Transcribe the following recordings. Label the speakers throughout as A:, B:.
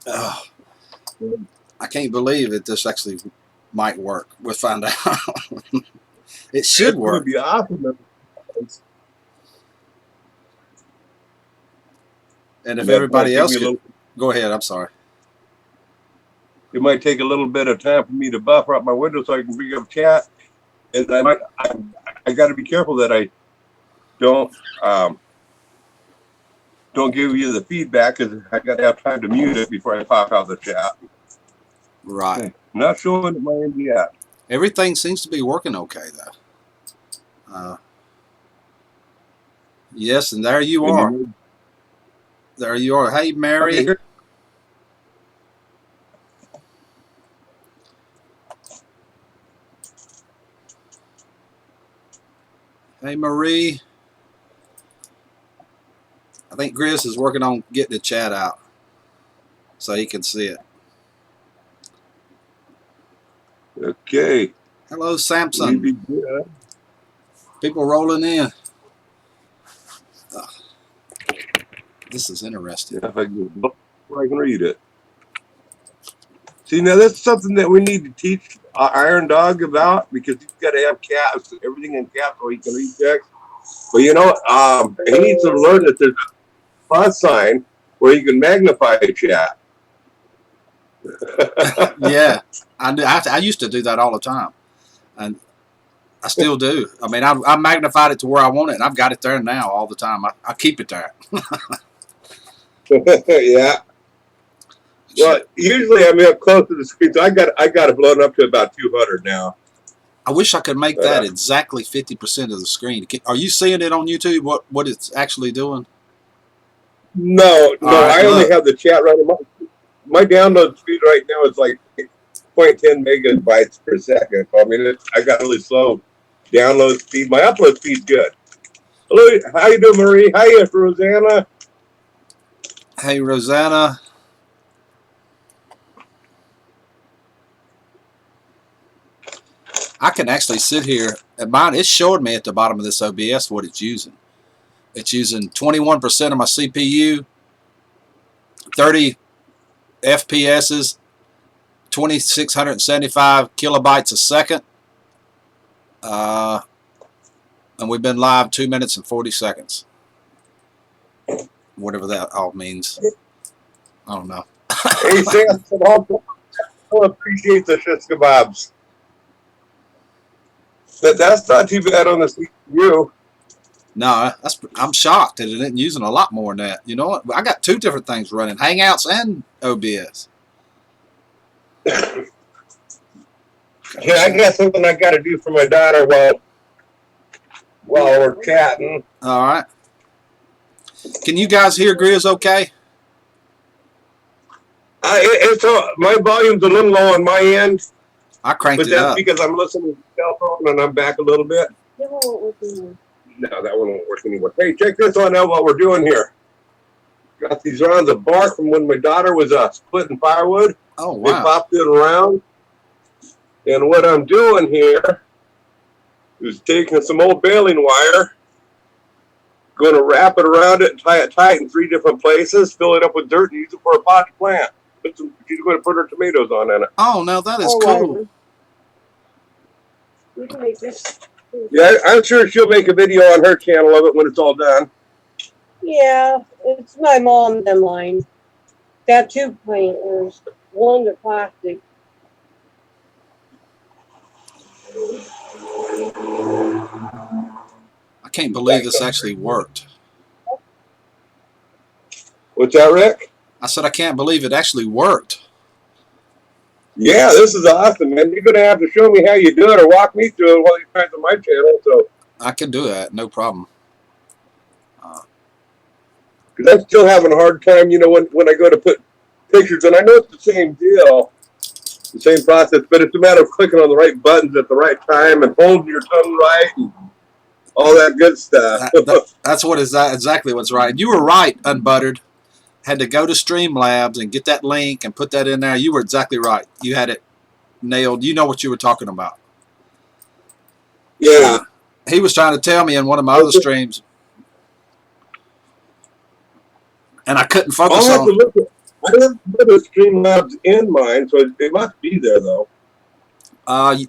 A: Yeah. Oh, I can't believe that this actually might work. We'll find out. It should work.
B: It would be awesome.
A: And if everybody else could, go ahead. I'm sorry.
B: It might take a little bit of time for me to buffer up my window so I can bring up chat. And I got to be careful that I don't give you the feedback, because I got to have time to mute it before I pop out the chat.
A: Right.
B: Not showing at my end yet.
A: Everything seems to be working okay, though. Yes, and there you are. There you are. Hey, Mary. Okay. Hey, Marie. I think Grizz is working on getting the chat out so he can see it.
B: Okay.
A: Hello, Samson. People rolling in. This is interesting.
B: Yeah, if I can read it. See, now that's something that we need to teach Iron Dog about, because he's got to have caps, everything in caps, so he can read text. But you know, he needs to learn that there's a plus sign where you can magnify a chat.
A: Yeah, I used to do that all the time, and I still do. I mean, I magnified it to where I want it, and I've got it there now all the time. I keep it there.
B: Yeah. Well, usually I'm up close to the screen, so I got it blown up to about 200 now.
A: I wish I could make that exactly 50% of the screen. Are you seeing it on YouTube? What it's actually doing?
B: No, right, I only have the chat running. My download speed right now is like 0.10 megabytes per second. So, I mean, I got really slow download speed. My upload speed's good. Hello, how you doing, Marie? Hi, Rosanna.
A: Hey, Rosanna. I can actually sit here at mine. It showed me at the bottom of this OBS what it's using. It's using 21% of my CPU, 30 FPSs, 2,675 kilobytes a second. And we've been live 2 minutes and 40 seconds. Whatever that all means. I don't know.
B: Hey, Sam, I appreciate the shish kebabs. That's not too bad on the CPU.
A: No, I'm shocked that it isn't using a lot more than that. You know what? I got two different things running, Hangouts and OBS.
B: Yeah, I got something I got to do for my daughter while we're chatting.
A: All right. Can you guys hear Grizz okay?
B: My volume's a little low on my end.
A: I cranked it up.
B: But that's because I'm listening to the cell phone and I'm back a little bit. That won't work anymore. No, that one won't work anymore. Hey, check this one out what we're doing here. Got these rounds of bark from when my daughter was splitting firewood.
A: Oh, wow.
B: They popped it around. And what I'm doing here is taking some old baling wire, going to wrap it around it and tie it tight in 3 different places, fill it up with dirt, and use it for a potted plant. She's going to put her tomatoes on in it.
A: Oh, now that is cool.
C: We can make this.
B: Yeah, I'm sure she'll make a video on her channel of it when it's all done.
C: Yeah, it's my mom's and mine. Got 2 planters. One's a plastic.
A: I can't believe this actually worked.
B: What's that, Rick?
A: I said I can't believe it actually worked.
B: Yeah, this is awesome, man. You're going to have to show me how you do it or walk me through it while you're trying on my channel. So
A: I can do that, no problem.
B: Because I'm still having a hard time, you know, when I go to put pictures, and I know it's the same deal, the same process, but it's a matter of clicking on the right buttons at the right time and holding your tongue right and all that good stuff.
A: That's what is exactly what's right. You were right, Unbuttered. Had to go to Streamlabs and get that link and put that in there. You were exactly right. You had it nailed. You know what you were talking about.
B: Yeah.
A: He was trying to tell me in one of my other streams. and I couldn't
B: I'll
A: focus
B: have
A: on.
B: to look at. I don't put a Streamlabs in mine, so it must be there though.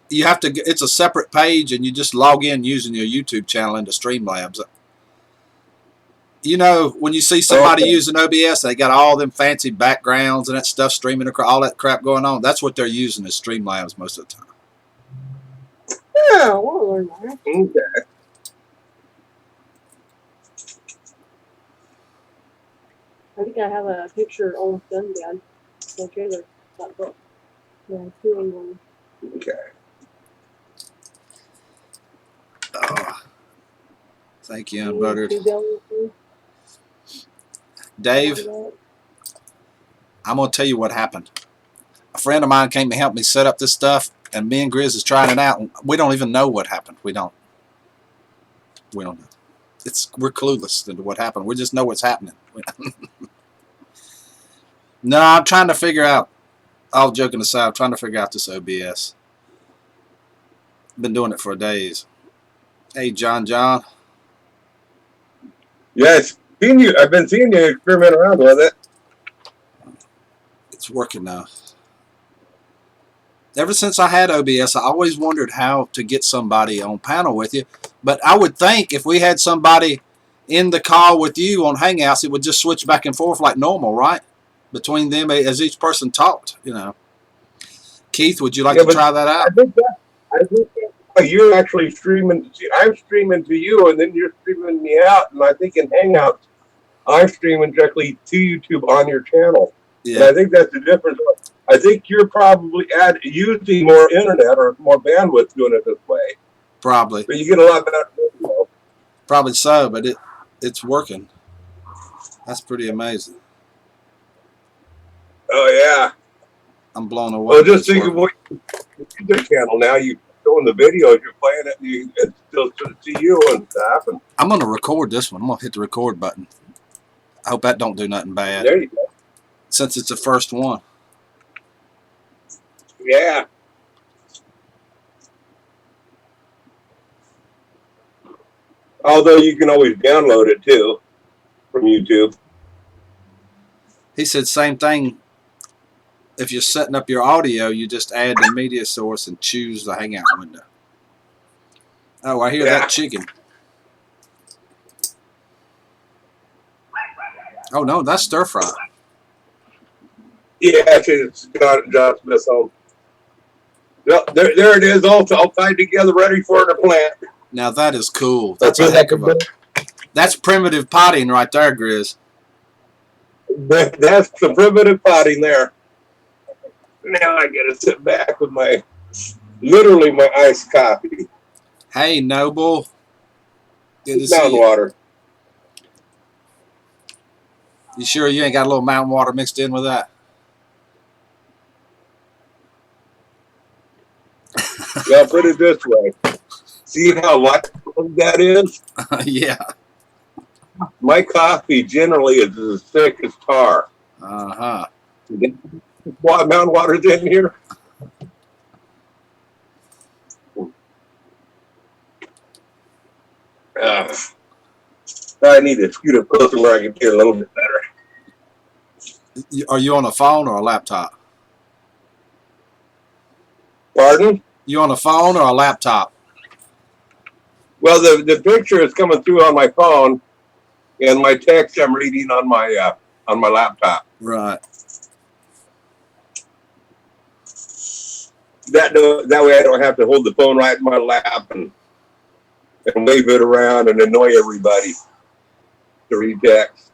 A: You have to. It's a separate page, and you just log in using your YouTube channel into Streamlabs. You know, when you see somebody using OBS, they got all them fancy backgrounds and that stuff streaming across, all that crap going on. That's what they're using as Streamlabs most of the time.
C: Yeah, we'll learn that.
B: Okay.
C: I think I have a picture almost done, Dad. The trailer, that book. Yeah, 2 in 1.
B: Okay.
A: Oh, thank you, Unbuttered. Dave, I'm going to tell you what happened. A friend of mine came to help me set up this stuff, and me and Grizz is trying it out. And we don't even know what happened. We don't know. We're clueless into what happened. We just know what's happening. No, I'm trying to figure out, all joking aside, I'm trying to figure out this OBS. Been doing it for days. Hey, John.
B: Yes, I've been seeing you experiment around with it.
A: It's working now. Ever since I had OBS, I always wondered how to get somebody on panel with you. But I would think if we had somebody in the call with you on Hangouts, it would just switch back and forth like normal, right? Between them as each person talked, you know. Keith, would you like to try that out?
B: I think you're actually streaming. I'm streaming to you, and then you're streaming me out. And I think in Hangouts, I'm streaming directly to YouTube on your channel. Yeah. And I think that's the difference. I think you're probably using more internet or more bandwidth doing it this way.
A: Probably.
B: But you get a lot better. You know.
A: Probably so, but it's working. That's pretty amazing.
B: Oh yeah.
A: I'm blown away.
B: Well, just think of what your channel now. You doing the videos, you're playing it, and it's still to see you and stuff. And
A: I'm gonna record this one. I'm gonna hit the record button. I hope that don't do nothing bad.
B: There you go.
A: Since it's the first one.
B: Yeah. Although you can always download it too from YouTube.
A: He said same thing. If you're setting up your audio, you just add the media source and choose the Hangout window. Oh, I hear that chicken. Oh no, that's stir fry.
B: Yeah, it's got John Smith's home. Yep, there it is, all tied together, ready for the plant.
A: Now that is cool. That's a heck of a. That's primitive potting right there, Grizz.
B: That's the primitive potting there. Now I gotta sit back with literally my iced coffee.
A: Hey, Noble. Good to see
B: Mountain water.
A: You sure you ain't got a little mountain water mixed in with that?
B: Yeah, put it this way. See how light that is?
A: Yeah.
B: My coffee generally is as thick as tar.
A: Uh-huh.
B: Mountain water's in here. I need to scoot up closer where I can hear a little bit better.
A: Are you on a phone or a laptop?
B: Pardon?
A: You on a phone or a laptop?
B: Well, the picture is coming through on my phone, and my text I'm reading on my laptop.
A: Right.
B: That way I don't have to hold the phone right in my lap and wave it around and annoy everybody to read text.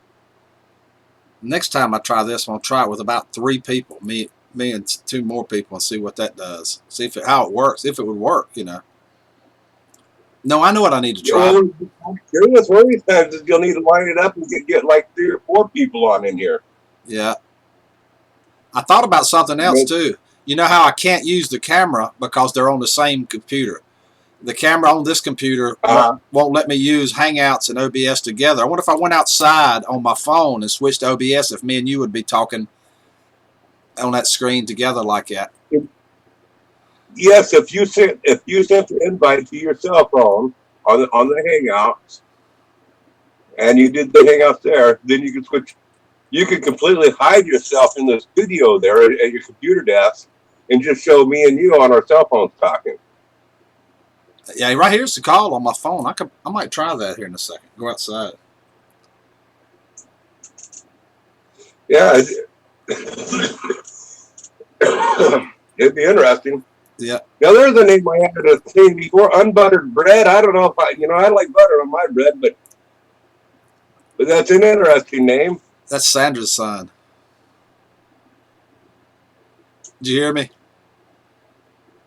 A: Next time I try this, I'm gonna try it with about 3 people, me and 2 more people, and see what that does. See how it works. If it would work, you know. No, I know what I need to try.
B: One of these times is you'll need to line it up and get like 3 or 4 people on in here.
A: Yeah. I thought about something else too. You know how I can't use the camera because they're on the same computer. The camera on this computer won't let me use Hangouts and OBS together. I wonder if I went outside on my phone and switched to OBS, if me and you would be talking on that screen together like that.
B: Yes, if you sent the invite to your cell phone on the Hangouts, and you did the Hangouts there, then you can switch you could completely hide yourself in the studio there at your computer desk and just show me and you on our cell phones talking.
A: Yeah, right here's the call on my phone. I might try that here in a second. Go outside.
B: Yeah, it'd be interesting.
A: Yeah.
B: Now there's a name I haven't seen before. Unbuttered bread. I don't know if I like butter on my bread, but that's an interesting name.
A: That's Sandra's son. Did you hear me?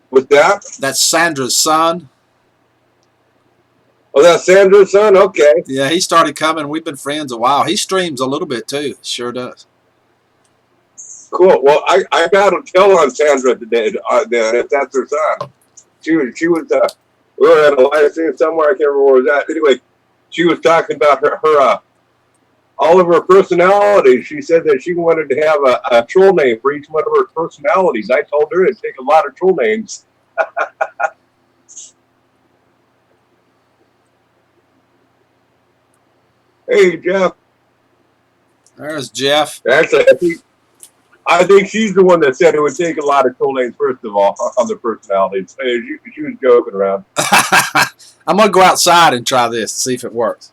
B: What's that?
A: That's Sandra's son.
B: Oh, that's Sandra's son? Okay.
A: Yeah, he started coming. We've been friends a while. He streams a little bit too. Sure does.
B: Cool. Well, I got to tell on Sandra today, then, if that's her son. She was, we were at a live stream somewhere. I can't remember where it was at. Anyway, she was talking about her all of her personalities. She said that she wanted to have a troll name for each one of her personalities. I told her it'd take a lot of troll names. Hey, Jeff.
A: There's Jeff.
B: Actually, I think she's the one that said it would take a lot of troll names, first of all, on the personalities. She was joking around.
A: I'm going to go outside and try this, see if it works.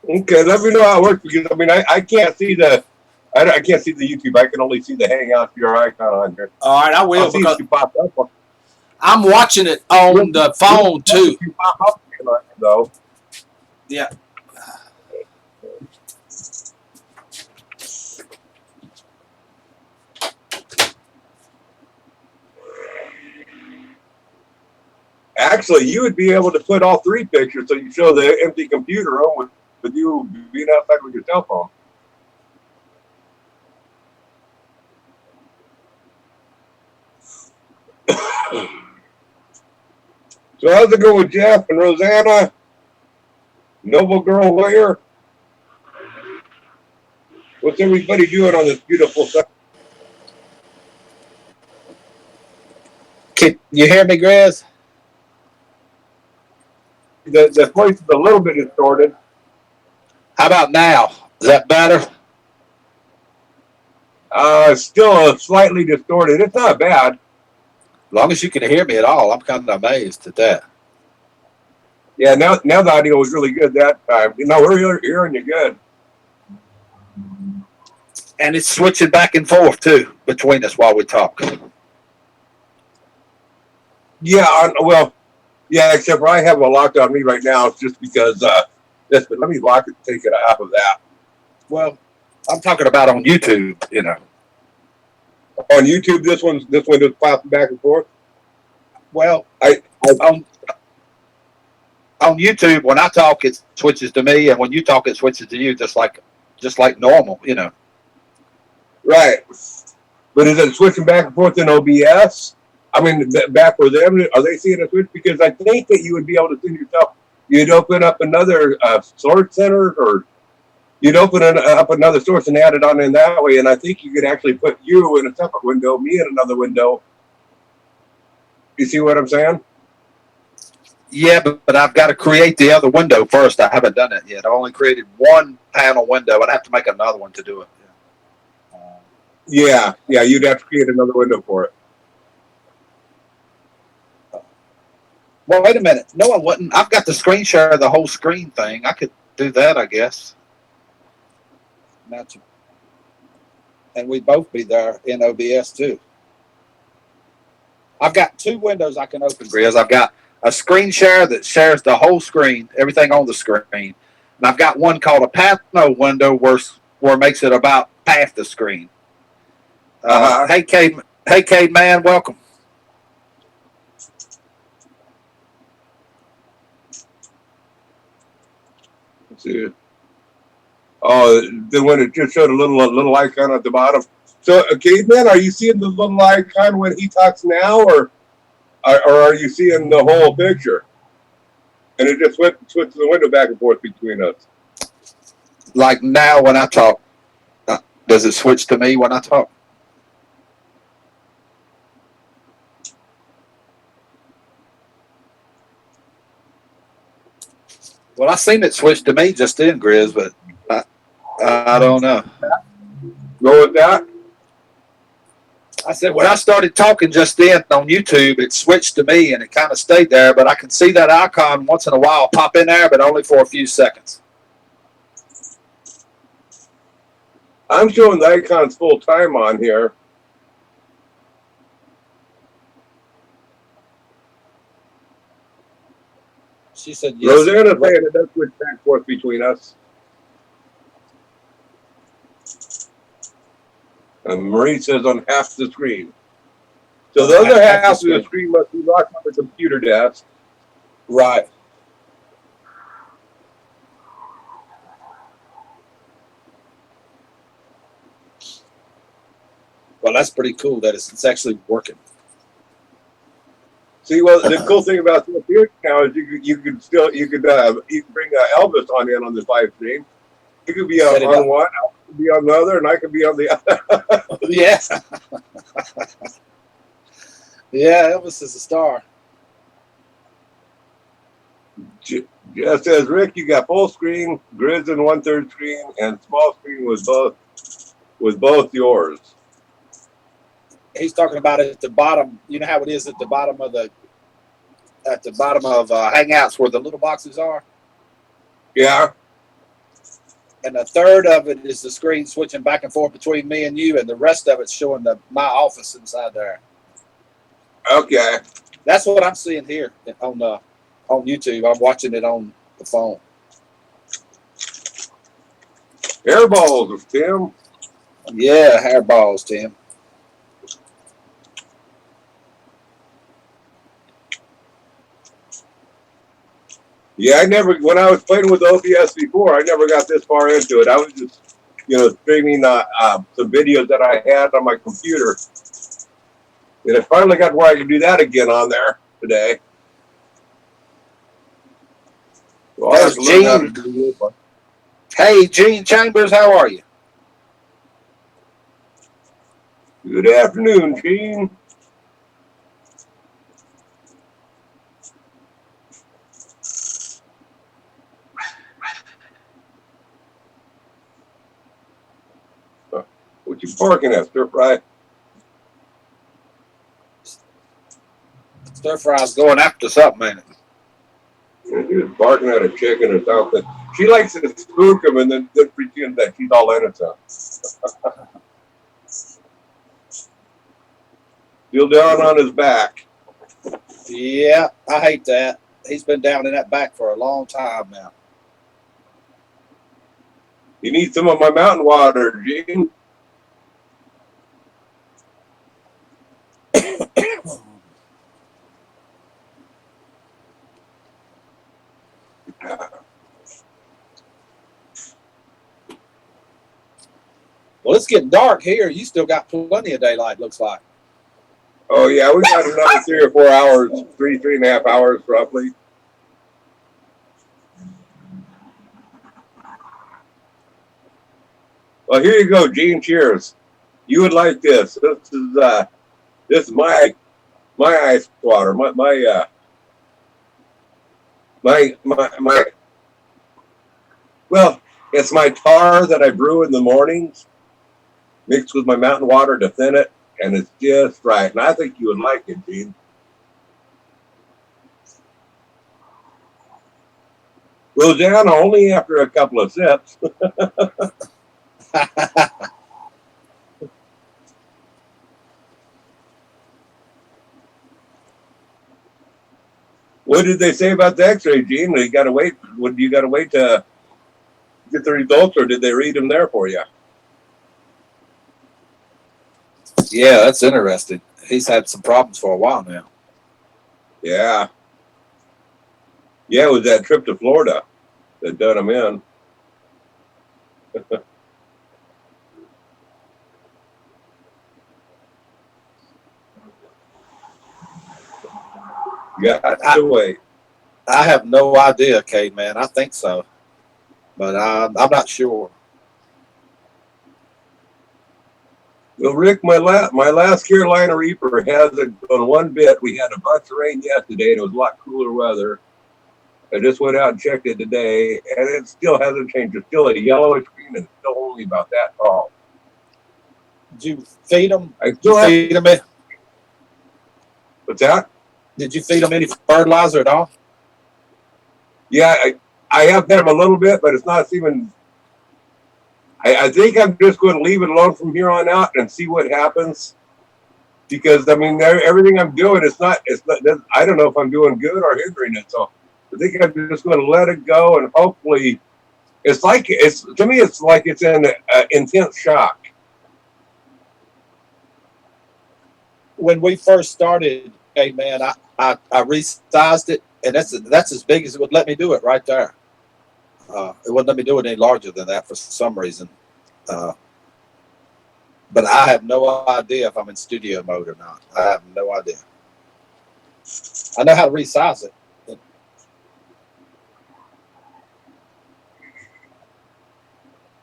B: Okay, let me know how it works, because I mean I can't see I can't see the YouTube. I can only see the Hangout your icon on here.
A: All right, I will,
B: because you pop up.
A: I'm watching it on the phone too.
B: You pop up though.
A: Yeah.
B: Actually, you would be able to put all three pictures, so you show the empty computer room with you being outside with your cell phone. So how's it going with Jeff and Rosanna? Noble Girl Warrior? What's everybody doing on this beautiful site?
A: Can you hear me, Grizz?
B: The voice is a little bit distorted.
A: How about now? Is that better?
B: Still slightly distorted. It's not bad.
A: As long as you can hear me at all, I'm kind of amazed at that.
B: Yeah, now the audio was really good that time. You know, we're hearing you good.
A: And it's switching back and forth too between us while we talk.
B: Yeah, yeah, except for I have a locked on me right now just because let me lock it, take it off of that.
A: Well, I'm talking about on YouTube, you know.
B: On YouTube, this one just popping back and forth.
A: Well, on YouTube, when I talk, it switches to me, and when you talk, it switches to you, just like normal, you know.
B: Right. But is it switching back and forth in OBS? I mean, back for them, are they seeing a switch? Because I think that you would be able to send yourself. You'd open up another source center, or you'd open up another source and add it on in that way. And I think you could actually put you in a separate window, me in another window. You see what I'm saying?
A: Yeah, but I've got to create the other window first. I haven't done it yet. I've only created one panel window. I'd have to make another one to do it.
B: Yeah, you'd have to create another window for it.
A: Well, wait a minute. No, I wouldn't. I've got the screen share of the whole screen thing. I could do that, I guess. And we'd both be there in OBS too. I've got two windows I can open, Grizz. I've got a screen share that shares the whole screen, everything on the screen. And I've got one called a panel window where it makes it about half the screen. Hey, Cade man, welcome.
B: Let's see. Oh, the one that just showed a little icon at the bottom. So, Caveman, are you seeing the little icon when he talks now, or are you seeing the whole picture? And it just switches the window back and forth between us.
A: Like now when I talk, does it switch to me when I talk? Well, I seen it switch to me just then, Grizz, but I don't know.
B: Go with that?
A: I said, when I started talking just then on YouTube, it switched to me and it kind of stayed there, but I can see that icon once in a while pop in there, but only for a few seconds.
B: I'm showing the icons full time on here.
A: She said yes.
B: Rosanna's saying it does switch back and forth between us. And Marie says on half the screen. So the other half of the screen must be locked on the computer desk.
A: Right. Well, that's pretty cool that it's actually working.
B: See, well, the cool thing about this here now is you could bring Elvis on this live stream. You could be on one, I could be on the other, and I could be on the other.
A: Yeah. Yeah, Elvis is a star.
B: Just as Rick, you got full screen, Grizz in 1/3 screen, and small screen was both yours.
A: He's talking about it at the bottom. You know how it is at the bottom of Hangouts where the little boxes are?
B: Yeah.
A: And a third of it is the screen switching back and forth between me and you, and the rest of it's showing my office inside there.
B: Okay.
A: That's what I'm seeing here on YouTube. I'm watching it on the phone.
B: Hairballs, Tim.
A: Yeah, hairballs, Tim.
B: Yeah, when I was playing with OBS before, I never got this far into it. I was just, streaming some videos that I had on my computer. And I finally got where I can do that again on there today. Well,
A: there's Gene. Hey, Gene Chambers, how are you?
B: Good afternoon, Gene. What you barking at, Stir Fry?
A: Stir Fry's going after something, ain't it?
B: He was barking at a chicken or something. She likes to spook him and then pretend that she's all innocent. Still down on his back.
A: Yeah, I hate that. He's been down in that back for a long time now.
B: You need some of my mountain water, Gene.
A: Well, it's getting dark here. You still got plenty of daylight, looks like.
B: Oh, yeah, we got another 3 or 4 hours, 3.5 hours roughly. Well, here you go, Gene. Cheers. You would like this. This is my ice water. Well, it's my tar that I brew in the mornings, mixed with my mountain water to thin it, and it's just right. And I think you would like it, Gene. Rosanna, only after a couple of sips. What did they say about the X-ray, Gene? You got to wait. You got to wait to get the results, or did they read them there for you?
A: Yeah, that's interesting. He's had some problems for a while now.
B: Yeah. Yeah, it was that trip to Florida that done him in. Got to wait.
A: I have no idea, Caveman. I think so, but I'm not sure.
B: Well, Rick, my last Carolina Reaper hasn't on one bit. We had a bunch of rain yesterday, and it was a lot cooler weather. I just went out and checked it today, and it still hasn't changed. It's still a yellowish screen and it's still only about that tall.
A: Did you feed them?
B: I still
A: feed them it?
B: What's that?
A: Did you feed them any fertilizer at all?
B: Yeah, I have them a little bit, but it's not even. I think I'm just going to leave it alone from here on out and see what happens. Because I mean, everything I'm doing, it's not. I don't know if I'm doing good or hindering it. So I think I'm just going to let it go, and hopefully, to me, it's like it's in intense shock. When we first started, hey man, I resized it, and that's as big as it would let me do it right there. It wouldn't let me do it any larger than that for some reason. But I have no idea if I'm in studio mode or not. I have no idea. I know how to resize it.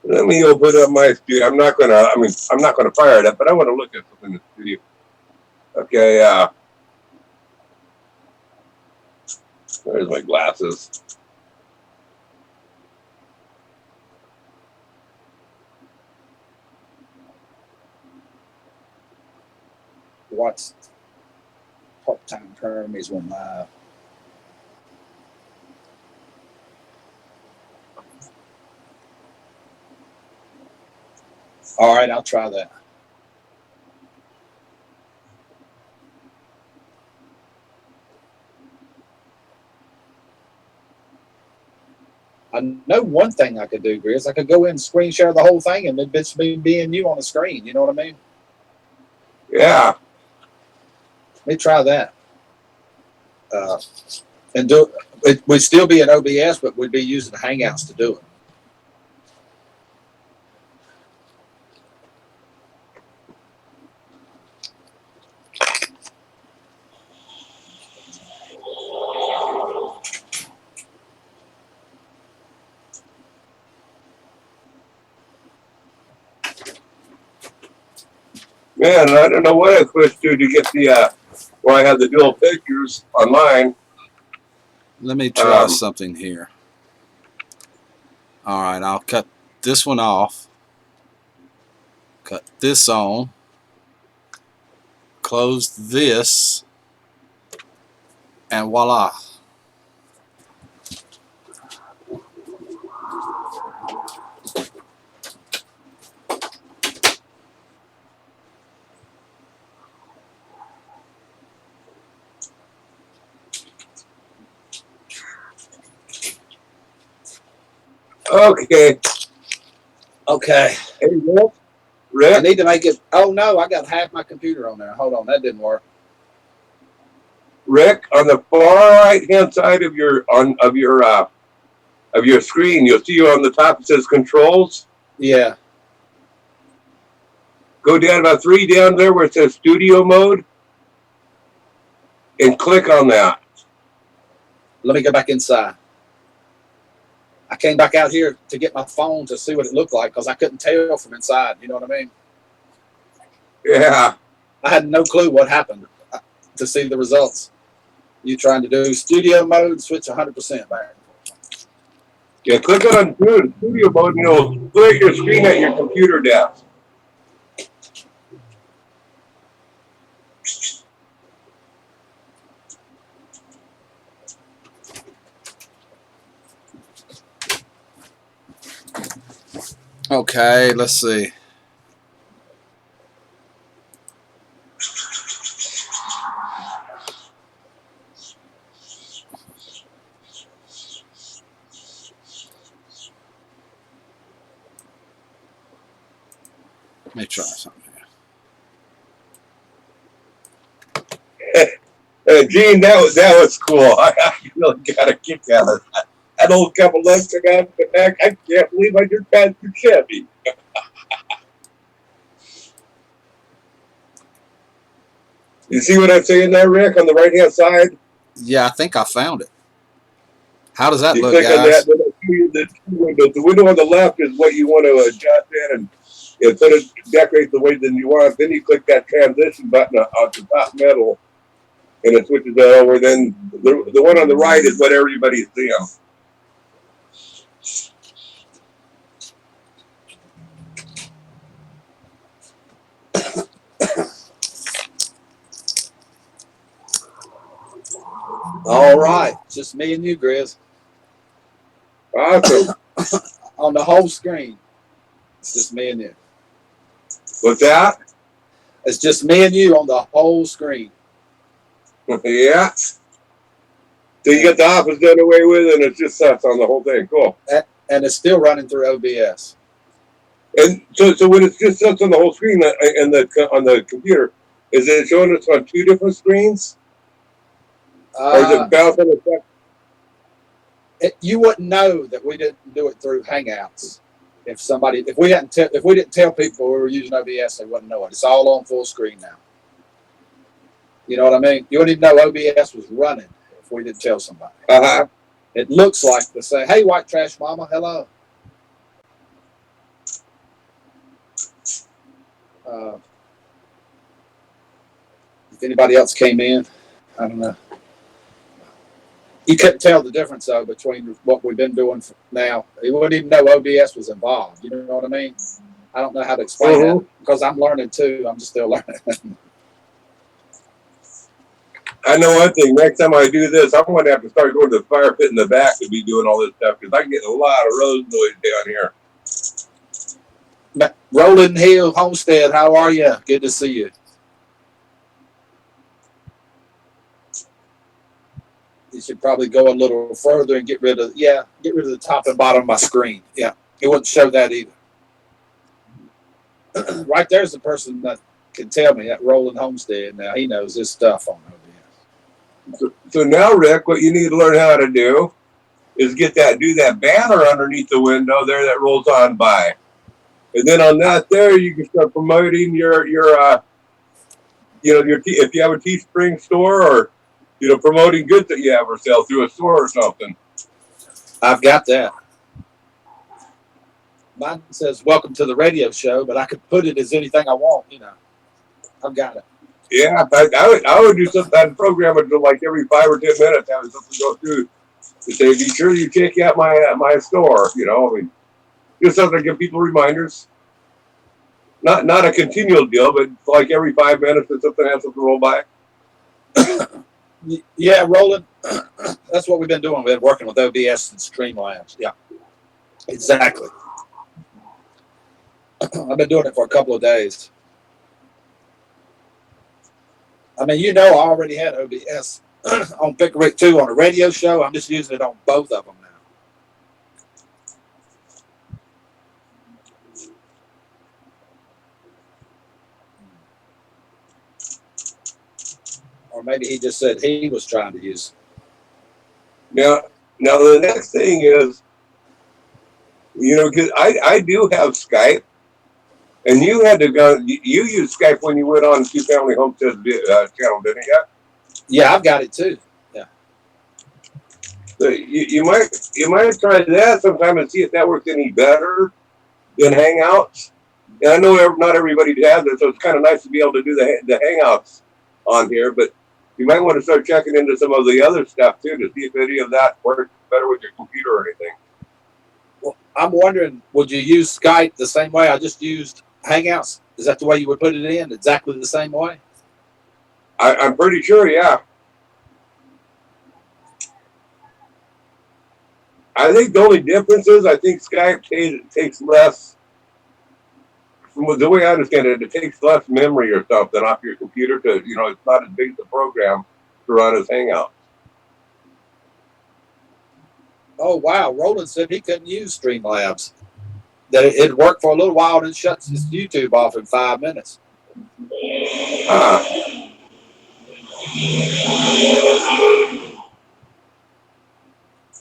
B: Let me open up my studio. I'm not gonna fire it up, but I want to look at something in the studio. Okay, there's my glasses. What's part-time Hermes one live? All right, I'll try that. I know one thing I could do, Grizz. I could go in and screen share the whole thing, and it'd just be being you on the screen. You know what I mean? Yeah. Let me try that. And do it. We'd still be in OBS, but we'd be using Hangouts to do it. Man, I don't know what I switched to get the where I have the dual pictures online. Let me try something here. All right, I'll cut this one off. Cut this on. Close this. And voila. Okay. Okay. Hey, Rick? I need to make it. Oh no, I got half my computer on there. Hold on, that didn't work. Rick, on the far right hand side of your screen, you'll see on the top it says controls. Yeah. Go down about 3 down there where it says studio mode, and click on that. Let me go back inside. I came back out here to get my phone to see what it looked like because I couldn't tell from inside. You know what I mean? Yeah. I had no clue what happened to see the results. You trying to do studio mode, switch 100% back. Yeah, click on studio mode and you'll clear your screen at your computer desk. Okay, let's see. Let me try something here. Gene, that was cool. I really got a kick out of that. That old couple left I got back. I can't believe I just got too Chevy. You see what I'm saying there, Rick, on the right hand side? Yeah, I think I found it. How does that look, guys? On that, the window on the left is what you want to adjust in and put it, decorate the way that you want. Then you click that transition button on the top middle, and it switches that over. Then the one on the right is what everybody's seeing.
A: All right. Just me and you, Grizz.
B: Awesome.
A: On the whole screen. It's just me and you.
B: What's that?
A: It's just me and you on the whole screen.
B: Yeah. So you got the office done away with, and it's just us on the whole thing. Cool.
A: And it's still running through OBS.
B: And so when it's just us on the whole screen and on the computer, is it showing us on two different screens, or is it bouncing on the
A: You wouldn't know that we didn't do it through Hangouts. If we didn't tell people we were using OBS, they wouldn't know it. It's all on full screen now. You know what I mean? You wouldn't even know OBS was running if we didn't tell somebody. It looks like they say, "Hey, white trash mama, hello." If anybody else came in, I don't know. You couldn't tell the difference though between what we've been doing now. You wouldn't even know OBS was involved. You know what I mean? I don't know how to explain that because I'm learning too. I'm just still learning.
B: I know one thing. Next time I do this, I'm going to have to start going to the fire pit in the back to be doing all this stuff because I get a lot of road noise down here.
A: Rolling Hill Homestead, how are you? Good to see you. You should probably go a little further and get rid of the top and bottom of my screen. Yeah, it wouldn't show that either. Right there's the person that can tell me that Rolling Homestead. Now he knows this stuff on OBS.
B: So now, Rick, what you need to learn how to do is do that banner underneath the window there that rolls on by, and then on that there you can start promoting your if you have a Teespring store or promoting goods that you have for sale through a store or something.
A: I've got that. Mine says "Welcome to the radio show," but I could put it as anything I want. I've got it.
B: Yeah, I would do something. I'd program it to like every 5 or 10 minutes, have something go through to say, "Be sure you check out my store." Just something to give people reminders. Not a continual deal, but like every 5 minutes, if something has something roll by.
A: Yeah, Roland. That's what we've been doing. We've been working with OBS and Streamlabs. Yeah, exactly. I've been doing it for a couple of days. I mean, I already had OBS on Pick Rick 2 on a radio show. I'm just using it on both of them now. Or maybe he just said he was trying to use it.
B: Now the next thing is, because I do have Skype, and you had to go. You used Skype when you went on Two Family Homestead channel, didn't you?
A: Yeah, I've got it too. Yeah.
B: So you might try that sometime and see if that works any better than Hangouts. And I know not everybody has it, so it's kind of nice to be able to do the Hangouts on here, but you might want to start checking into some of the other stuff too to see if any of that works better with your computer or anything.
A: Well, I'm wondering, would you use Skype the same way I just used Hangouts? Is that the way you would put it in? Exactly the same way?
B: I'm pretty sure, yeah. I think the only difference is I think Skype takes less. From the way I understand it, it takes less memory or something off your computer to, it's not as big as a program to run as Hangouts.
A: Oh, wow. Roland said he couldn't use Streamlabs. That it'd work for a little while and then shuts his YouTube off in 5 minutes.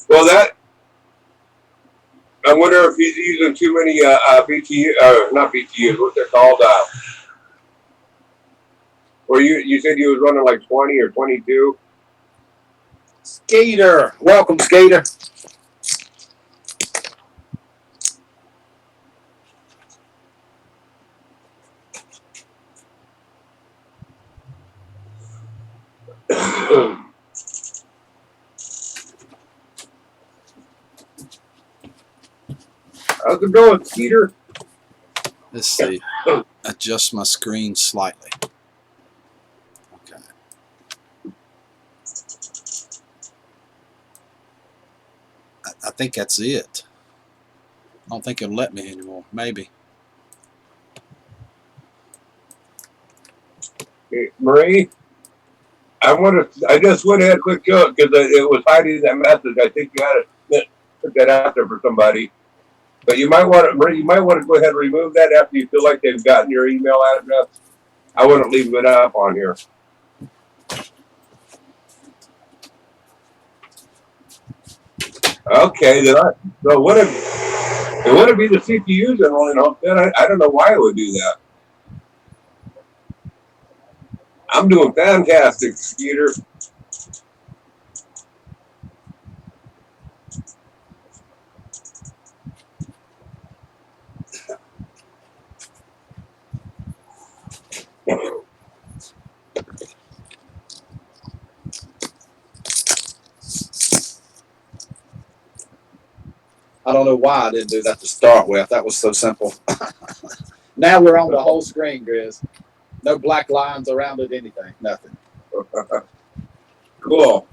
B: Well, I wonder if he's using too many BTU, not BTUs, what they're called. Or you said you was running like 20 or 22?
A: Skater. Welcome, Skater.
B: How's it going, Skeeter?
A: Let's see. Adjust my screen slightly. Okay. think that's it. I don't think it'll let me anymore. Maybe.
B: Hey, Marie, I just went ahead quick joke because it was hiding that message. I think you had to put that out there for somebody. But you might want to, Marie, you might want to go ahead and remove that after you feel like they've gotten your email address. I wouldn't leave it up on here. Okay, then so what if it wouldn't be the CPUs and rolling off? Then I don't know why it would do that. I'm doing fantastic, Skeeter.
A: I don't know why I didn't do that to start with. That was so simple. Now we're on the whole screen, Grizz. No black lines around it, anything, nothing.
B: Cool.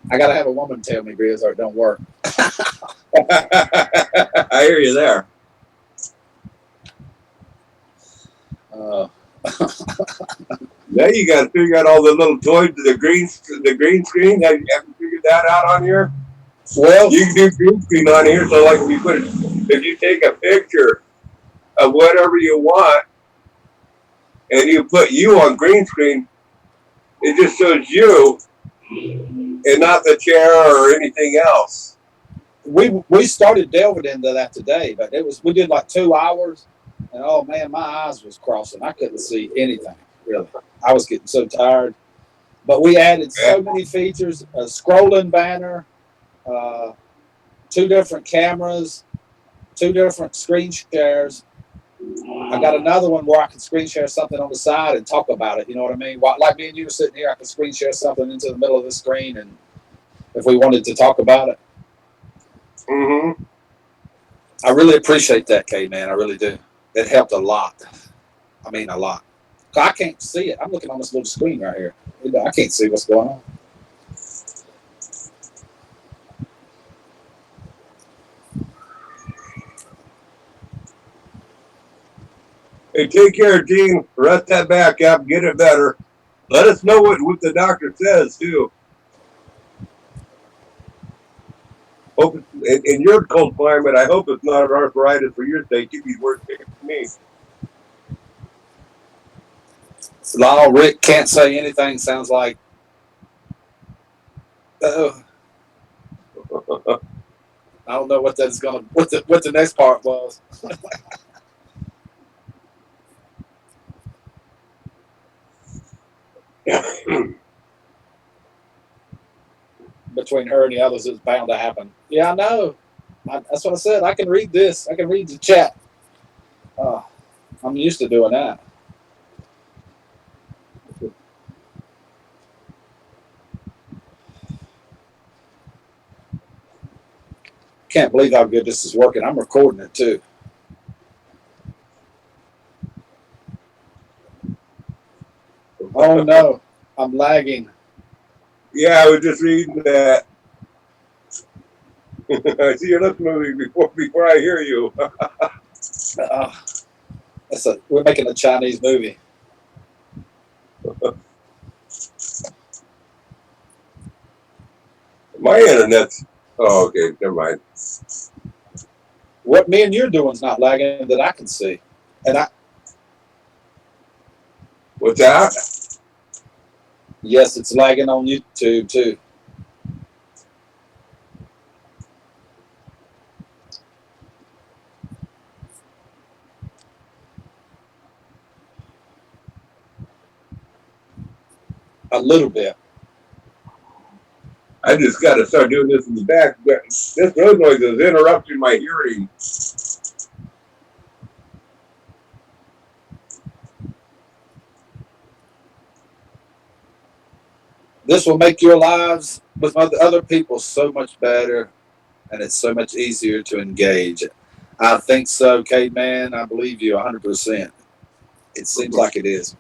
A: I gotta have a woman tell me, Grizz, or it don't work.
B: I hear you there. Now you got to figure out all the little toys, the green screen. Have you figured that out on here? Well, you can do green screen on here. So, like, if you take a picture of whatever you want, and you put you on green screen, it just shows you, and not the chair or anything else.
A: We started delving into that today, but we did like 2 hours, and oh man, my eyes was crossing. I couldn't see anything really. I was getting so tired. But we added so many features: a scrolling banner, 2 different cameras, 2 different screen shares. I got another one where I can screen share something on the side and talk about it. You know what I mean? Like me and you were sitting here, I can screen share something into the middle of the screen, and if we wanted to talk about it.
B: Mm-hmm.
A: I really appreciate that, Kay, man. I really do. It helped a lot. I mean, a lot. I can't see it. I'm looking on this little screen right here. I can't see what's going on.
B: Hey, take care, Gene. Rest that back up. Get it better. Let us know what the doctor says, too. Hope in your cold climate, I hope it's not an arthritis for your sake. You'd be worse for me.
A: Lyle, Rick can't say anything. Sounds like. I don't know what that's gonna. What the next part was. Between her and the others, it's bound to happen. Yeah, I know. That's what I said. I can read this. I can read the chat. I'm used to doing that. Can't believe how good this is working. I'm recording it too. Oh no, I'm lagging.
B: Yeah, I was just reading that. I see your lips moving before I hear you.
A: We're making a Chinese movie.
B: My internet's. Oh, okay, never mind.
A: What me and you're doing is not lagging that I can see, and
B: What's that?
A: Yes, it's lagging on YouTube too. A little bit.
B: I just got to start doing this in the back. This road noise is interrupting my hearing.
A: This will make your lives with other people so much better, and it's so much easier to engage. I think so, Kate, man. I believe you 100%. It seems like it is.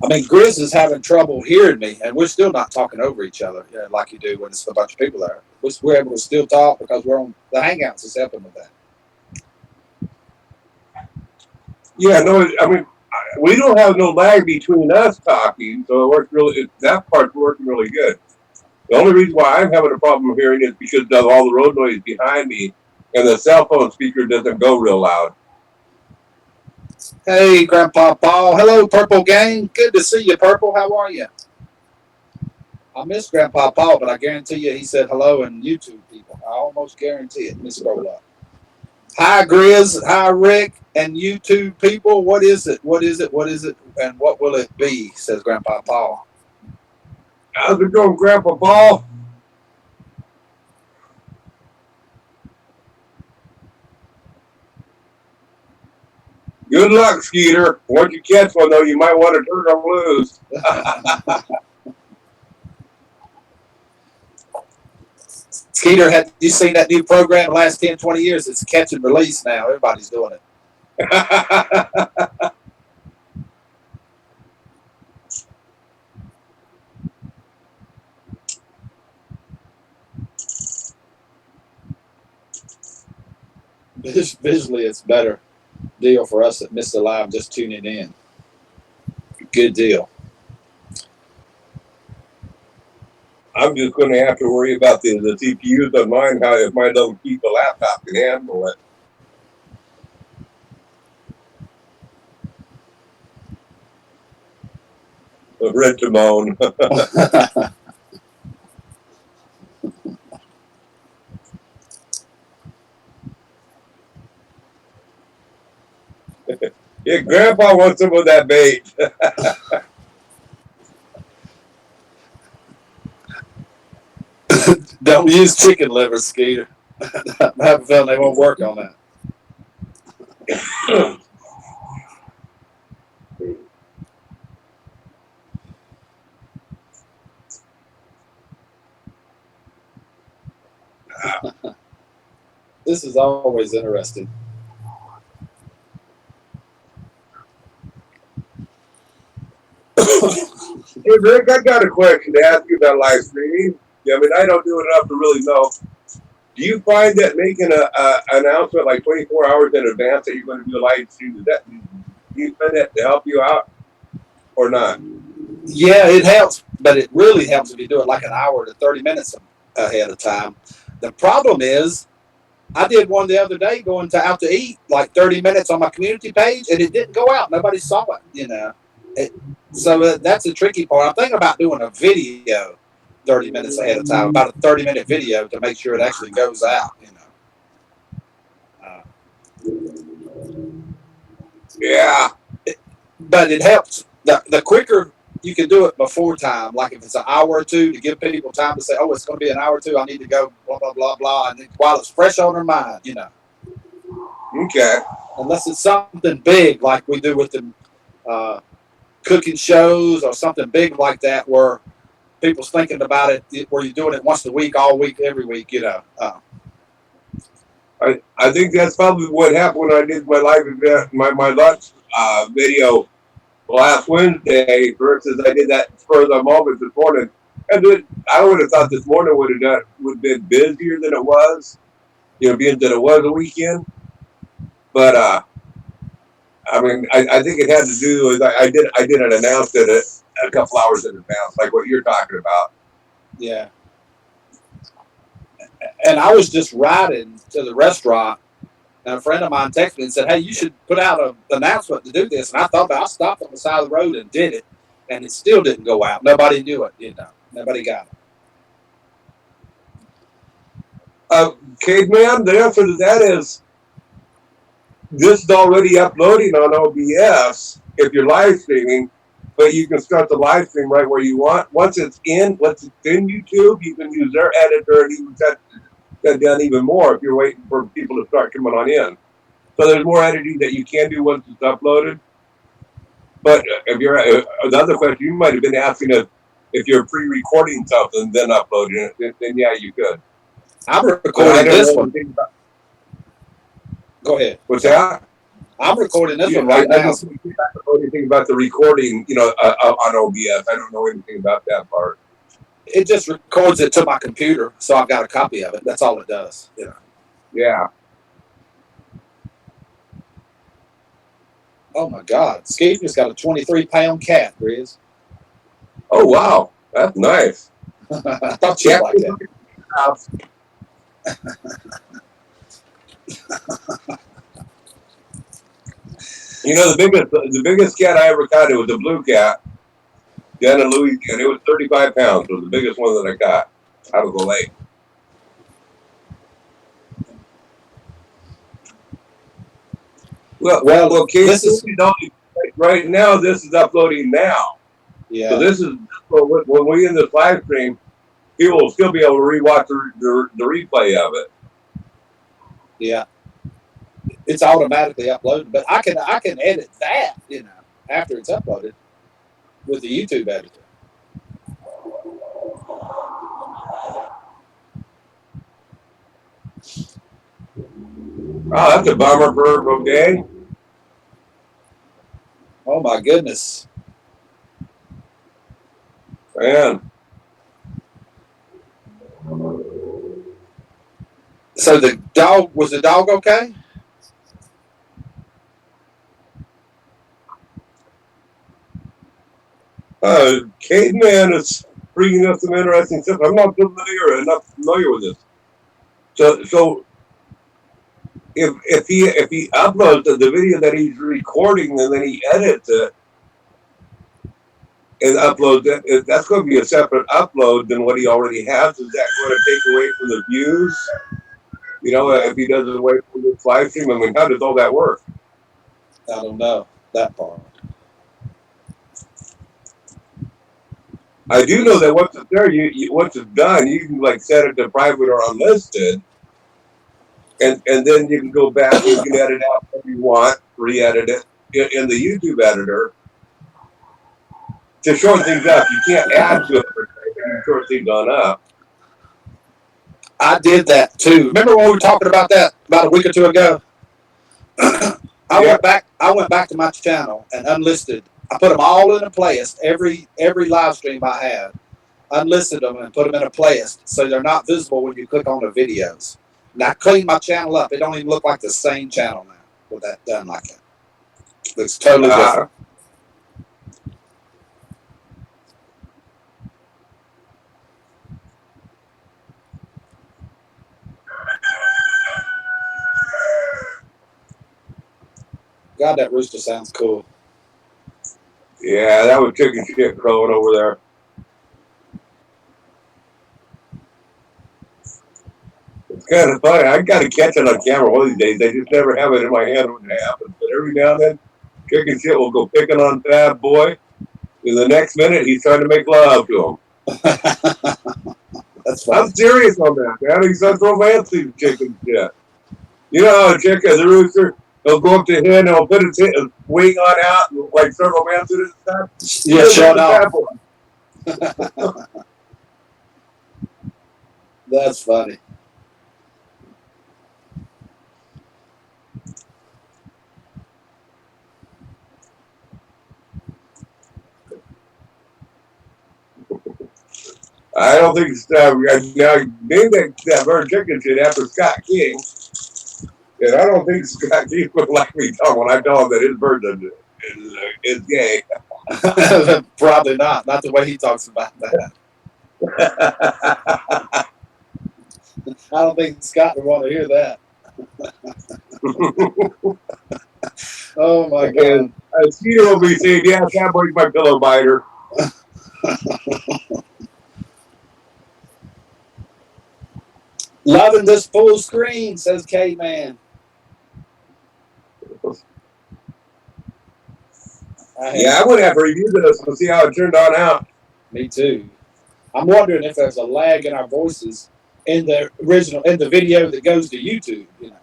A: I mean, Grizz is having trouble hearing me, and we're still not talking over each other like you do when it's a bunch of people there. we're able to still talk because we're on the Hangouts is helping with that.
B: Yeah, no, I mean, we don't have no lag between us talking, so it works really. That part's working really good. The only reason why I'm having a problem hearing is because of all the road noise behind me, and the cell phone speaker doesn't go real loud.
A: Hey, Grandpa Paul. Hello, Purple Gang. Good to see you, Purple. How are you? I miss Grandpa Paul, but I guarantee you he said hello in YouTube people. I almost guarantee it. Let me scroll up. Hi, Grizz. Hi, Rick and YouTube people. What is it? What is it? What is it? And what will it be? Says Grandpa Paul.
B: How's it going, Grandpa Paul? Good luck, Skeeter. Once you catch one, though, you might want to turn them loose.
A: Skeeter, have you seen that new program the last 10, 20 years? It's catch and release now. Everybody's doing it. Visually, it's better deal for us that missed the live just tuning in. Good deal.
B: I'm just going to have to worry about the CPUs on mine, how if mine doesn't keep the laptop can handle it. Red Timon. Yeah, Grandpa wants some of that bait.
A: Don't use chicken liver, Skeeter. I have a feeling they won't work on that. This is always interesting.
B: Hey, Rick, I got a question to ask you about live streaming. Yeah, I mean, I don't do it enough to really know. Do you find that making an announcement like 24 hours in advance that you're going to do a live stream, do you find that to help you out or not?
A: Yeah, it helps, but it really helps if you do it like an hour to 30 minutes ahead of time. The problem is, I did one the other day going out to eat, like 30 minutes on my community page, and it didn't go out. Nobody saw it, you know. So that's a tricky part. I'm thinking about doing a video 30 minutes ahead of time, about a 30-minute video to make sure it actually goes out, you know.
B: Yeah.
A: But it helps. The quicker you can do it before time, like if it's an hour or two, to give people time to say, oh, it's going to be an hour or two, I need to go, blah, blah, blah, blah. And while it's fresh on their mind, you know.
B: Okay.
A: Unless it's something big like we do with the cooking shows or something big like that where people's thinking about it, where you're doing it once a week, all week, every week, you know.
B: I think that's probably what happened when I did my live event, my lunch video last Wednesday versus I did that spur of the moment this morning. And I would have thought this morning would have been busier than it was, you know, being that it was a weekend. But I mean, I think it had to do with I didn't announce it a couple hours in advance, like what you're talking about.
A: Yeah. And I was just riding to the restaurant, and a friend of mine texted me and said, hey, you should put out an announcement to do this. And I thought I stopped on the side of the road and did it, and it still didn't go out. Nobody knew it, you know. Nobody got it.
B: Caveman, the answer to that is this is already uploading on OBS if you're live streaming, but you can start the live stream right where you want. Once it's in YouTube, you can use their editor and even cut down even more if you're waiting for people to start coming on in. So there's more editing that you can do once it's uploaded. But if you're the other question you might have been asking if you're pre-recording something then uploading it, then yeah, you could.
A: I'm recording this one. Go ahead.
B: What's that?
A: I'm recording this one right now.
B: I don't know anything about the recording, you know, on OBS. I don't know anything about that part.
A: it just records it to my computer, so I've got a copy of it. That's all it does. You know.
B: Yeah.
A: Oh my God, Steve just got a 23-pound cat, Grizz.
B: Oh wow, that's nice.
A: I thought you'd like that.
B: You know, the biggest cat I ever caught, it was a blue cat down in Louisiana. It was 35 pounds. It was the biggest one that I caught out of the lake. Well,
A: this is
B: right now. This is uploading now.
A: Yeah.
B: So this is when we in this live stream, people will still be able to rewatch the replay of it.
A: Yeah. It's automatically uploaded, but I can edit that, you know, after it's uploaded with the YouTube editor.
B: Oh, that's a bummer for okay.
A: Oh my goodness.
B: Man.
A: So the dog okay?
B: Caveman is bringing up some interesting stuff. I'm not familiar with this. So if he uploads the video that he's recording and then he edits it and uploads it, that's going to be a separate upload than what he already has. Is that going to take away from the views? You know, if he does it away from the live stream, I mean, how does all that work?
A: I don't know that part.
B: I do know that once it's there, once it's done, you can like set it to private or unlisted, and then you can go back. You can edit out what you want, re-edit it in the YouTube editor to shorten things up. You can't add to it for short things on up.
A: I did that too. Remember when we were talking about that about a week or two ago? I went back to my channel and unlisted. I put them all in a playlist. Every live stream I had, unlisted them and put them in a playlist so they're not visible when you click on the videos. And I cleaned my channel up. It don't even look like the same channel now with that done like that. Looks totally different. God, that rooster sounds cool.
B: Yeah, that was chicken shit crowing over there. It's kind of funny. I got to catch it on camera one of these days. I just never have it in my hand when it happens. But every now and then, chicken shit will go picking on Fat Boy. In the next minute, he's trying to make love to him.
A: That's funny.
B: I'm serious on that, man. He's such romantic chicken shit. You know how a chicken, the rooster, he'll go up to him and he'll put his wing on out and like start romancing it and stuff.
A: Yeah, shut up. That's funny.
B: I don't think now named that bird chicken shit after Scott King, and I don't think Scott King would like me when I tell him that his bird is gay.
A: Probably not. Not the way he talks about that. I don't think Scott would want to hear that. Oh my God.
B: Skeeter will be saying, "Yeah, Fat Boy's my pillow biter."
A: Loving this full screen, says K-Man.
B: Yeah, I would have to review this and see how it turned on out.
A: Me too. I'm wondering if there's a lag in our voices in the video that goes to YouTube, you know.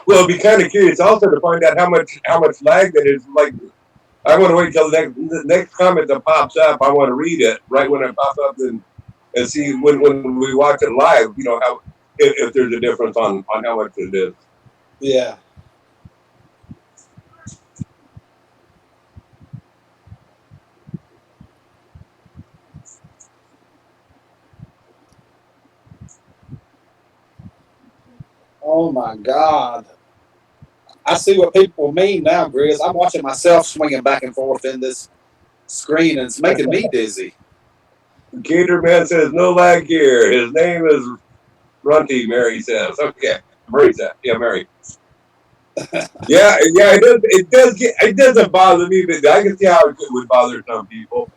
B: Well, it'd be kind of curious also to find out how much lag that is. Like, I want to wait till the next comment that pops up. I want to read it right when it pops up and see when we watch it live. You know how if there's a difference on how much it is.
A: Yeah. Oh my God. I see what people mean now, Grizz. I'm watching myself swinging back and forth in this screen, and it's making me dizzy.
B: Gator Man says no lag here. His name is Runty. Mary says. Okay, Mary said. Yeah, Mary. Yeah. It doesn't bother me, but I can see how it would bother some people.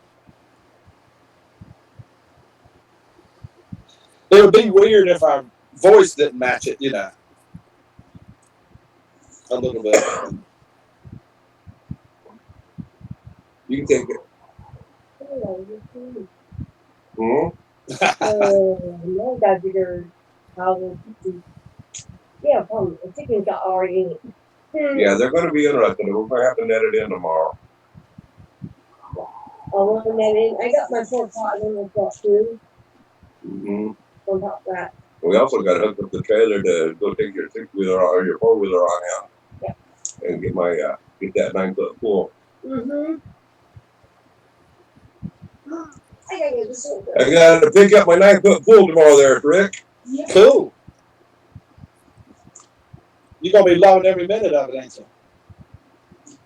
A: It would be weird if our voice didn't match it, you know. A little bit.
B: You can take it.
C: No, that's bigger. Yeah, probably. The chicken got already in it.
B: Yeah, they're going to be interested. We're going to have to net it in tomorrow.
C: I'll run that in. I got my pork pot in the pot too.
B: Mm-hmm.
C: On top of that.
B: We also got to hook up the trailer to go take your 6-wheeler or your 4-wheeler on out.
C: Yeah.
B: And get my get that 9-foot pool.
C: Mm-hmm.
B: I got to pick up my 9-foot pool tomorrow there, Rick.
C: Yeah.
A: Cool. You're going to be loving every minute of it, ain't you?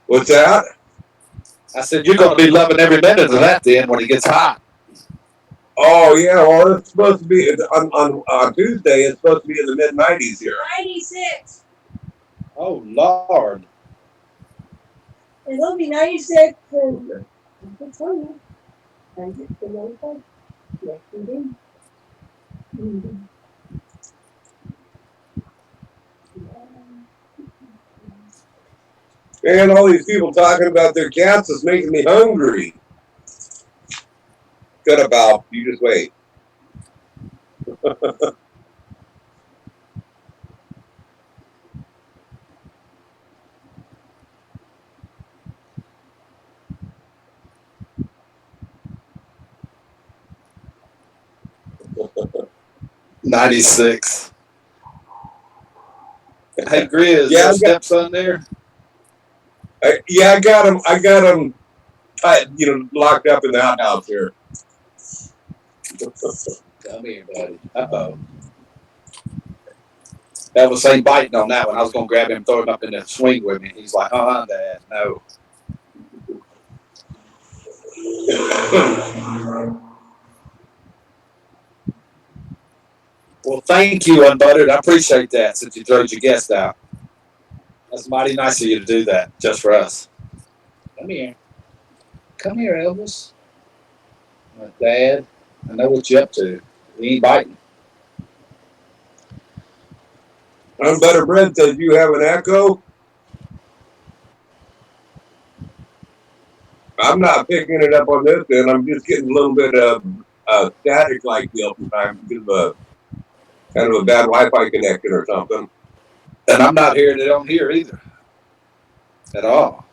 B: What's that?
A: I said, you're going to be loving every minute of that then when it gets hot.
B: Oh, yeah. Well, it's supposed to be on Tuesday. It's supposed to be in the mid-90s here.
C: 96.
A: Oh, Lord.
C: It's going to be 96 and 20. 96 and 95. Yes, indeed. Mm-hmm.
B: And all these people talking about their cats is making me hungry. Good about. You just wait.
A: '96. Hey, Grizz,
B: Yeah,
A: your stepson there?
B: Yeah, I got him. I got him, locked up in the outhouse here.
A: Come here, buddy. Uh-oh. That was St. biting on that one. I was going to grab him and throw him up in the swing with me. He's like, Dad, no. Well, thank you, Unbuttered. I appreciate that since you throwed your guest out. That's mighty nice of you to do that just for us. Come here. Come here, Elvis. Dad, I know what you're up to. He ain't biting.
B: Unbuttered Bread says you have an echo. I'm not picking it up on this end. I'm just getting a little bit of static like the other time because of kind of a bad Wi-Fi connection or something.
A: And I'm not hearing it on here either. At all.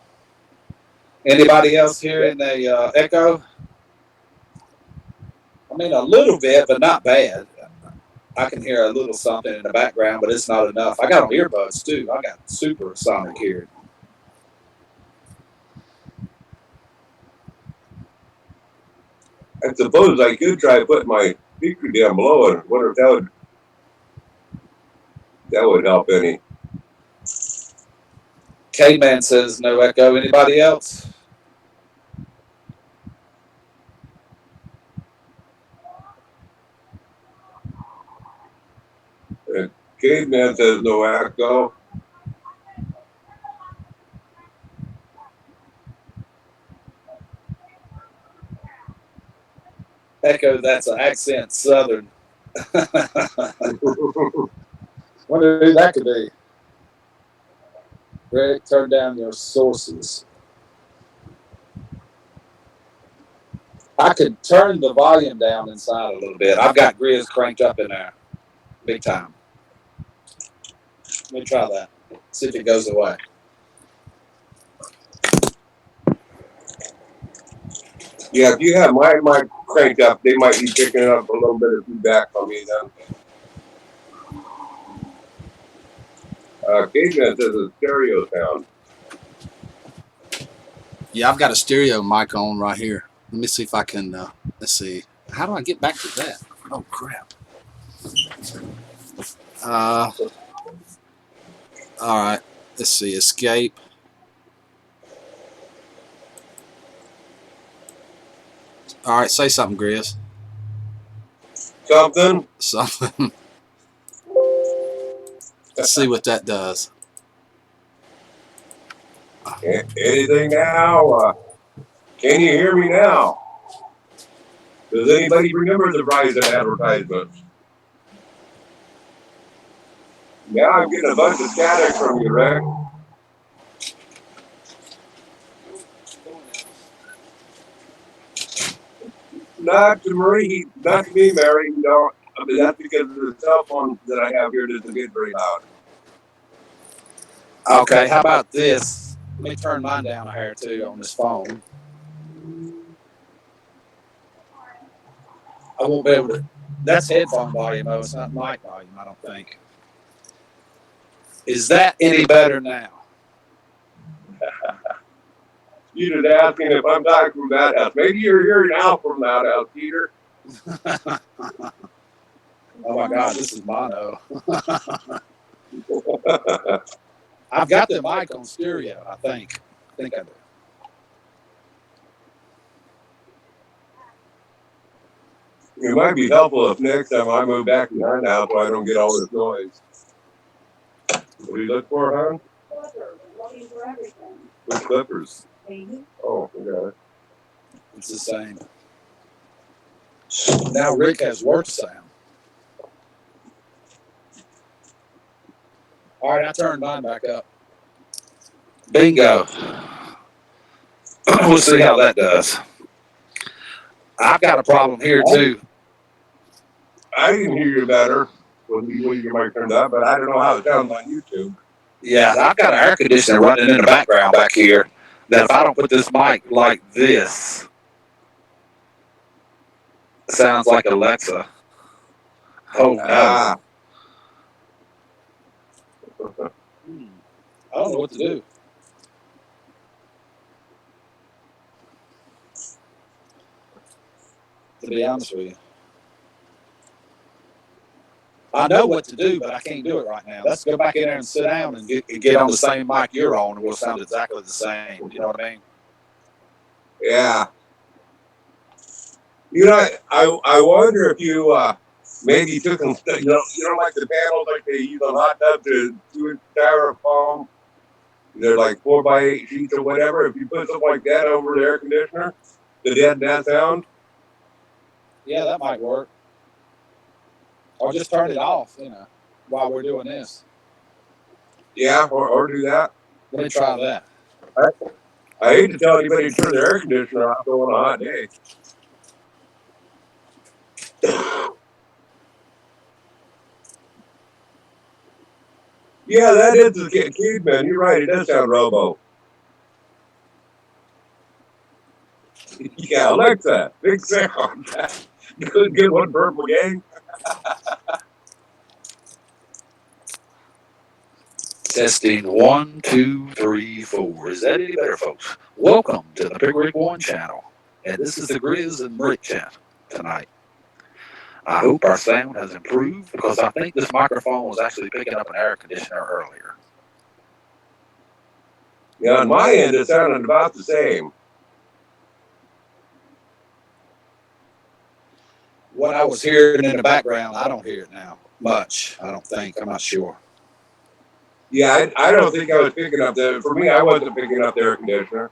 A: Anybody else hearing the echo? I mean, a little bit, but not bad. I can hear a little something in the background, but it's not enough. I got on earbuds too. I got super sonic hearing.
B: I suppose I could try putting my speaker down below and wonder if that would help any.
A: K-Man says no echo. Anybody else?
B: Caveman says no echo.
A: Echo, that's an accent, Southern. Wonder who that could be. Greg, turn down your sources. I could turn the volume down inside a little bit. I've got Grizz cranked up in there. Big time. Let me try that. See if it goes away.
B: Yeah, if you have my mic cranked up, they might be picking up a little bit of feedback from me then. Caveman says a stereo sound.
A: Yeah, I've got a stereo mic on right here. Let me see if I can, let's see. How do I get back to that? Oh, crap. All right. Let's see. Escape. All right. Say something, Grizz.
B: Something.
A: Something. Let's see what that does.
B: Anything now? Can you hear me now? Does anybody remember the Verizon advertisements? Now I'm getting a bunch of static from you, Rick. Not to Marie, not to me, Mary. No, I mean, that's because of the cell phone that I have here doesn't get very loud.
A: Okay. How about this? Let me turn mine down a hair too on this phone. I won't be able to. That's headphone volume, though. It's not mic volume, I don't think. Is that any better now?
B: You just asking if I'm talking from that house. Maybe you're hearing out from that house, Peter.
A: Oh my God, this is mono. I've got the mic on stereo, I think. I think I do.
B: It might be helpful if next time I move back behind the house so I don't get all this noise. What do you look for, hon? Which clippers? Oh, okay.
A: It's the same. Now Rick has worse sound. All right, I turned mine back up. Bingo. We'll see how that does. I've got a problem here too.
B: I can hear you better when your mic turned up, but I don't know how it sounds on YouTube.
A: Yeah, I've got an air conditioner running in the background back here that if I don't put this mic like this, it sounds like Alexa. Oh no. I don't know what to do. To be honest with you. I know what to do, but I can't do it right now. Let's go back in there and sit down and get on the same mic you're on, and we'll sound exactly the same. You know what I mean?
B: Yeah. You know, I wonder if you maybe took them. You know, like the panels like they use on hot tub to do styrofoam. They're like 4x8 sheets or whatever. If you put something like that over the air conditioner, to deaden that sound.
A: Yeah, that might work. Or just turn it off, you know, while we're doing this.
B: Yeah, or do that.
A: Let me try that.
B: I hate to tell anybody to turn their air conditioner off on a hot day. Yeah, that is the caveman. You're right. It does sound robo. Yeah, Alexa, big sound. You couldn't get one purple gang.
A: Testing 1, 2, 3, 4. Is that any better, folks? Welcome to the Big Rick 1 channel. And this is the Grizz and Rick chat tonight. I hope our sound has improved because I think this microphone was actually picking up an air conditioner earlier.
B: Yeah, on my end, it sounded about the same.
A: What I was hearing in the background, I don't hear it now much. I don't think. I'm not sure.
B: Yeah, I don't think I was picking up the. For me, I wasn't picking up the air conditioner.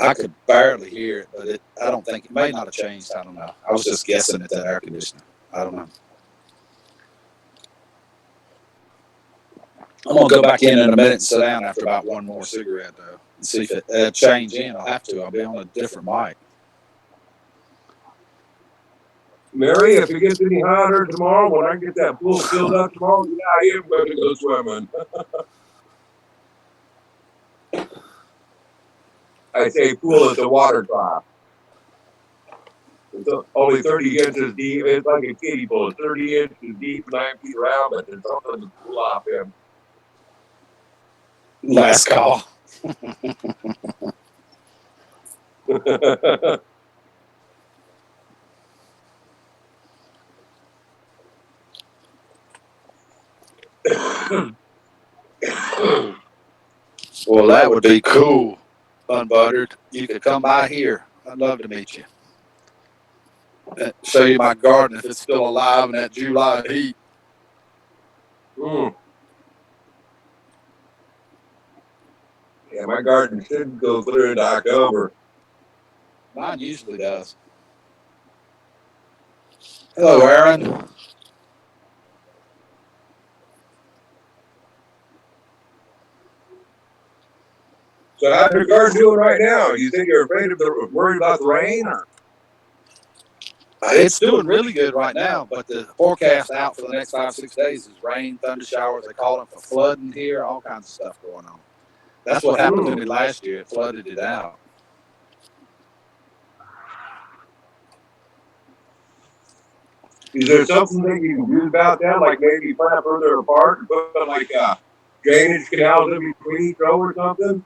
A: I could barely hear it, but I don't think it may not have changed. I don't know. I was just guessing at that air conditioner. I don't know. I'm gonna go back in a minute and sit down after about one more cigarette though, and see if it change in. I'll have to. I'll be on a different mic.
B: Mary, if it gets any hotter tomorrow, when I get that pool filled up tomorrow, yeah, I am going to go swimming. I say pool is a water trough. It's only 30 inches deep. It's like a kiddie pool. It's 30 inches deep, 9 feet around, but there's something to cool off in.
A: Last call. Well, that would be cool, Unbuttered. You could come by here. I'd love to meet you. Show you my garden if it's still alive in that July heat.
B: Mm. Yeah, my garden should go clear into October.
A: Mine usually does. Hello, Aaron.
B: So how's your garden doing right now? You think you're afraid of worried about the rain? Or?
A: It's doing really good right now, but the forecast out for the next 5-6 days is rain, thunder showers. They call them for flooding here, all kinds of stuff going on. That's what happened to me last year. It flooded it out.
B: Is there something that you can do about that? Like maybe plant further apart and put like drainage canals in between each row or something?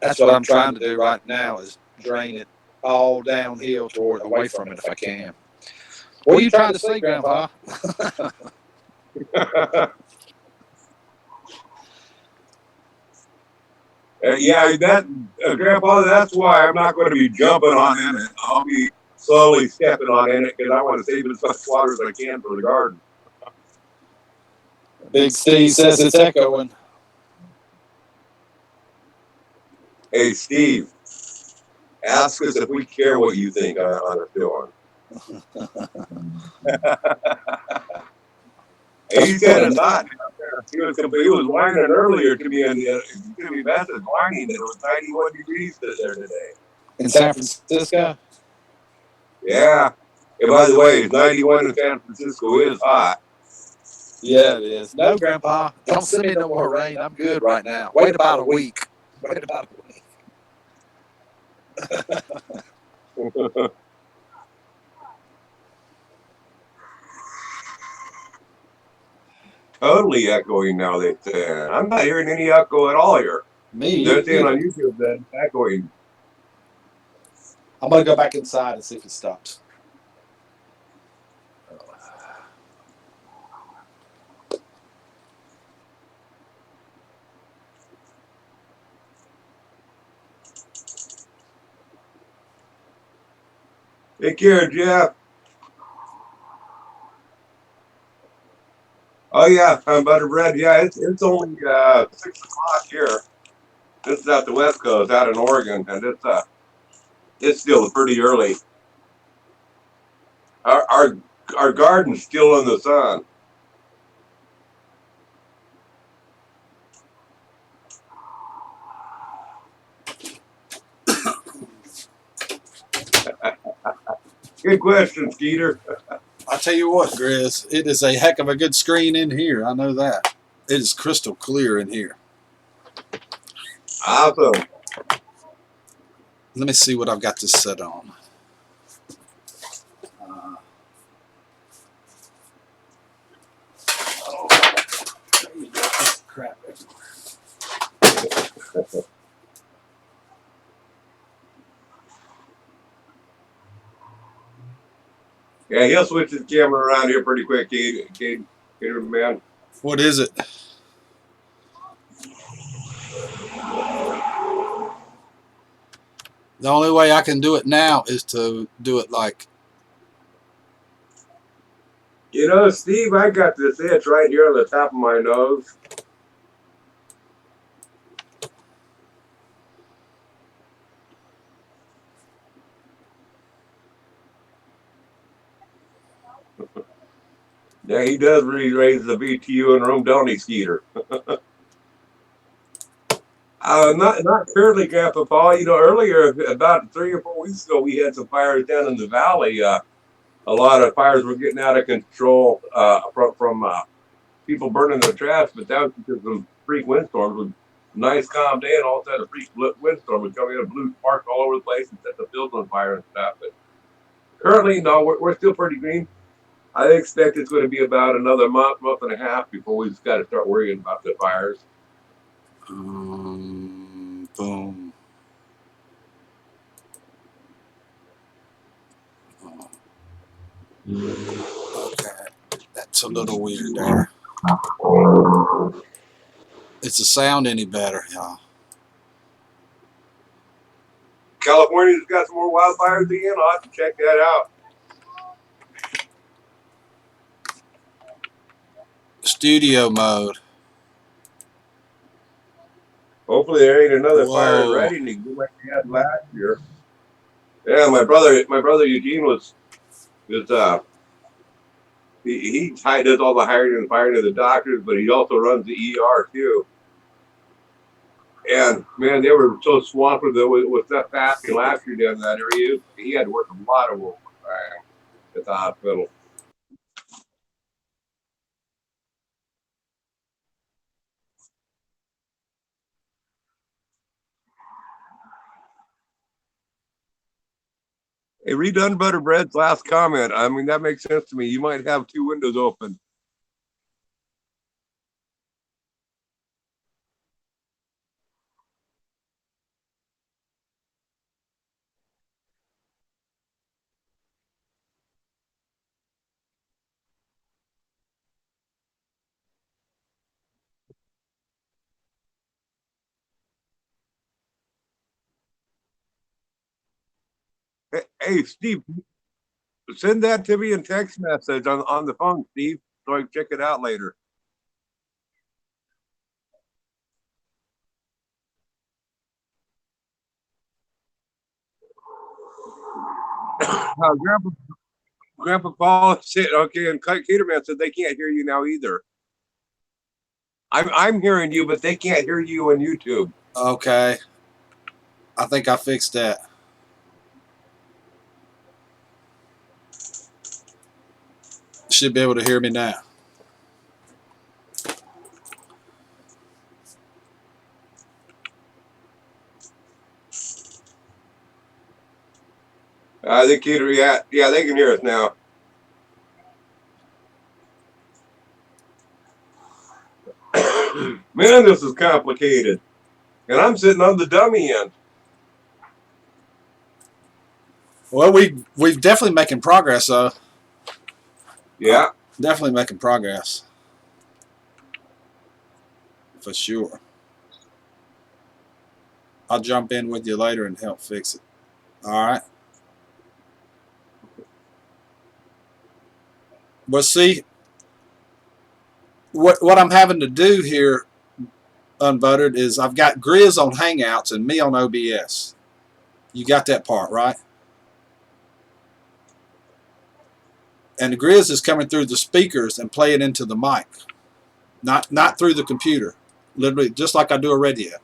A: That's what I'm trying to do right now is drain it all downhill toward away from it if I can. What are you trying to say, Grandpa?
B: Yeah, Grandpa, that's why I'm not going to be jumping on it. I'll be slowly stepping on it because I want to save as much water as I can for the garden.
A: Big Steve says it's echoing.
B: Hey, Steve, ask us if we care what you think on us doing. He said it's hot. He was whining earlier to me in the message, whining that it was 91 degrees there today.
A: In San Francisco?
B: Yeah. And by the way, 91 in San Francisco is hot.
A: Yeah, it is. No, Grandpa, don't send me no more rain. I'm good right now. Wait about a week. Wait about a week.
B: Totally echoing now. That I'm not hearing any echo at all here.
A: Me?
B: They're saying on YouTube that it's echoing.
A: I'm going to go back inside and see if it stops.
B: Take care, Jeff. Oh yeah, butter bread. Yeah, it's only 6 o'clock here. This is out the West Coast, out in Oregon, and it's still pretty early. Our garden's still in the sun. Good question, Skeeter.
A: I tell you what, Grizz, it is a heck of a good screen in here. I know that. It is crystal clear in here.
B: Awesome.
A: Let me see what I've got this set on. Crap everywhere.
B: Yeah, he'll switch his camera around here pretty quick, Cade, man.
A: What is it? The only way I can do it now is to do it like...
B: You know, Steve, I got this itch right here on the top of my nose. Yeah, he does really raise the BTU in the room, don't he, Skeeter? Not currently, Grandpa Paul. You know, earlier, about 3 or 4 weeks ago, we had some fires down in the valley. A lot of fires were getting out of control from people burning their trash, but that was because of some freak windstorms. It was a nice, calm day, and all of a sudden, a freak windstorm would come in and blew sparks all over the place and set the fields on fire and stuff. But currently, no, we're still pretty green. I expect it's going to be about another month and a half before we've got to start worrying about the fires.
A: Boom. Okay, that's a little weird there. Is the sound any better, y'all?
B: California's got some more wildfires again. I'll have to check that out.
A: Studio mode.
B: Hopefully there ain't another fire in
A: Whoa.
B: Reading like we had last year. Yeah, my brother Eugene he does all the hiring and firing of the doctors, but he also runs the ER too. And man, they were so swamped with stuff happening last year down in that area. He had to work a lot of overtime at the hospital. Hey, read Unbuttered Bread's last comment. I mean, that makes sense to me. You might have two windows open. Hey, Steve, send that to me in text message on the phone, Steve, so I can check it out later. Grandpa Paul said, okay, and Caterman said they can't hear you now either. I'm hearing you, but they can't hear you on YouTube.
A: Okay. I think I fixed that. Should be able to hear me now.
B: I think Cater, yeah, they can hear us now. Man, this is complicated. And I'm sitting on the dummy end.
A: Well, we've definitely making progress, though.
B: Yeah.
A: Definitely making progress. For sure. I'll jump in with you later and help fix it. All right. But see, what I'm having to do here, Unbuttered, is I've got Grizz on Hangouts and me on OBS. You got that part, right? And the Grizz is coming through the speakers and playing into the mic. Not through the computer. Literally, just like I do a radio.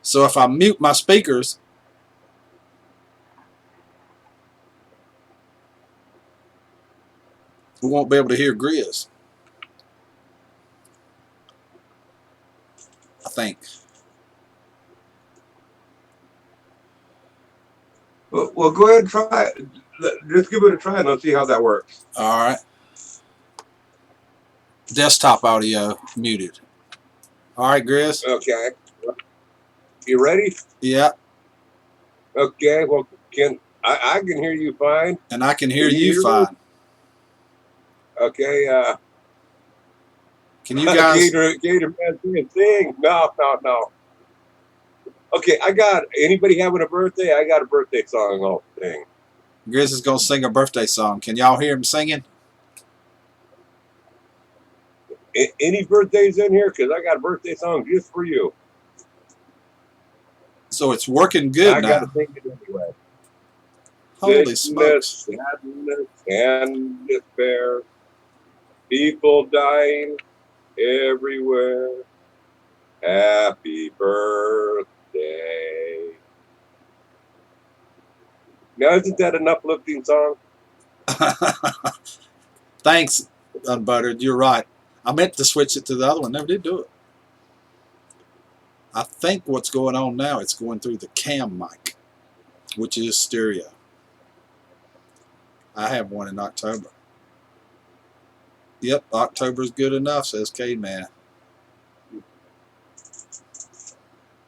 A: So if I mute my speakers, we won't be able to hear Grizz. I think.
B: Well, go ahead and try it. Just give it a try and let's see how that works.
A: All right. Desktop audio muted. All right, Grizz.
B: Okay. You ready?
A: Yeah.
B: Okay. Well, I can hear you fine.
A: And I can hear you fine.
B: Okay.
A: Can you guys?
B: Gator man sing? No. Okay, anybody having a birthday? I got a birthday song I'll sing.
A: Grizz is gonna sing a birthday song. Can y'all hear him singing?
B: Any birthdays in here? Because I got a birthday song just for you.
A: So it's working good now.
B: I gotta sing it anyway.
A: Holy smokes!
B: Sadness and despair. People dying everywhere. Happy birthday. Now, isn't that an uplifting song?
A: Thanks, Unbuttered. You're right. I meant to switch it to the other one. Never did do it. I think what's going on now, it's going through the cam mic, which is stereo. I have one in October. Yep, October's good enough, says K-Man.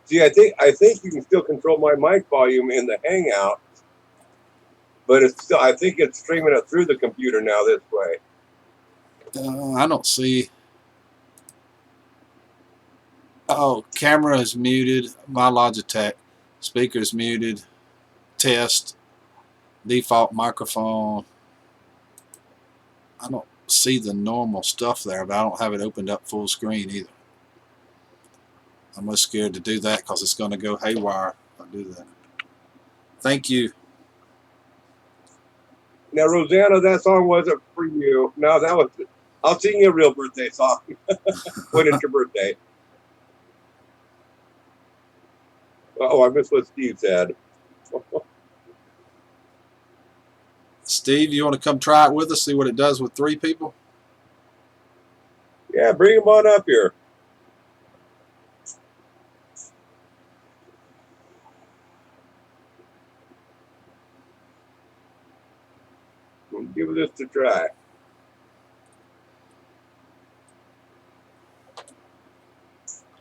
B: See, I think you can still control my mic volume in the Hangout, but I think it's streaming it through the computer now this way.
A: I don't see. Oh, camera is muted. My Logitech. Speakers muted. Test. Default microphone. I don't see the normal stuff there, but I don't have it opened up full screen either. I'm most scared to do that because it's going to go haywire if I do that. Thank you.
B: Now, Rosanna, that song wasn't for you. No, that was. I'll sing you a real birthday song when it's your birthday. Oh, I missed what Steve said.
A: Steve, you want to come try it with us, see what it does with 3 people?
B: Yeah, bring him on up here. We'll give this a try.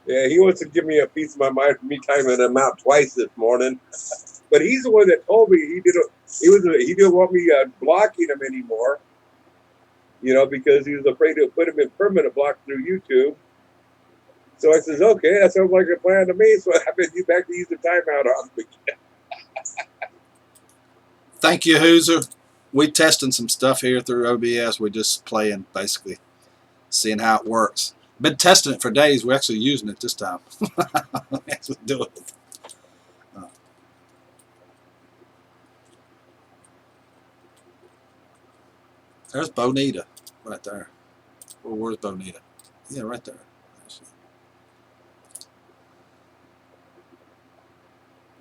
B: Yeah, he wants to give me a piece of my mind for me timing him out twice this morning. But he's the one that told me he didn't want me blocking him anymore. You know, because he was afraid to put him in permanent block through YouTube. So I says, okay, that sounds like a plan to me. So I've been back to using timeout on him again.
A: Thank you, Hooser. We're testing some stuff here through OBS. We're just playing, basically, seeing how it works. Been testing it for days. We're actually using it this time. Actually doing it. There's Bonita right there. Well, where's Bonita? Yeah, right there.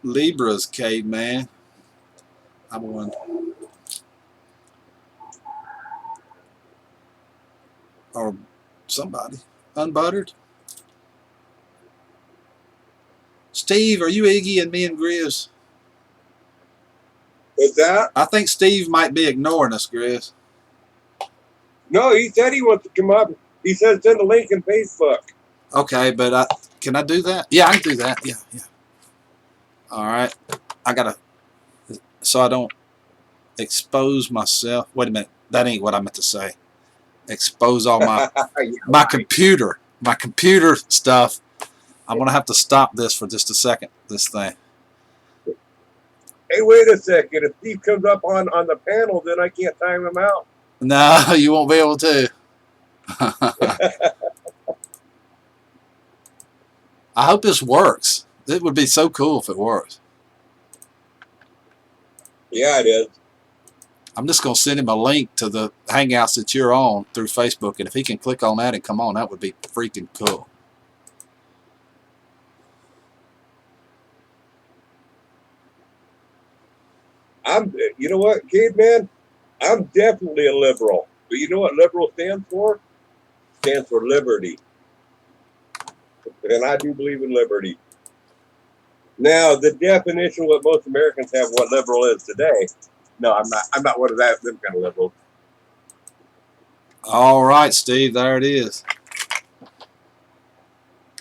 A: Libra's caveman. I'm one. Or somebody. Unbuttered. Steve, are you Iggy and me and Grizz?
B: What's that?
A: I think Steve might be ignoring us, Grizz.
B: No, he said he wants to come up. He said send a link in Facebook.
A: Okay, but can I do that? Yeah, I can do that. Yeah. All right. I gotta, so I don't expose myself. Wait a minute. That ain't what I meant to say. Expose all my my computer stuff. I'm gonna have to stop this for just a second. This thing.
B: Hey, wait a second. If Steve comes up on the panel, then I can't time him out.
A: No, you won't be able to. I hope this works. It would be so cool if it works.
B: Yeah, it is.
A: I'm just going to send him a link to the Hangouts that you're on through Facebook, and if he can click on that and come on, that would be freaking cool.
B: You know what, caveman? I'm definitely a liberal. But you know what liberal stands for? Stands for liberty. And I do believe in liberty. Now, the definition of what most Americans have what liberal is today. No, I'm not one of them kind of liberals.
A: All right, Steve, there it is.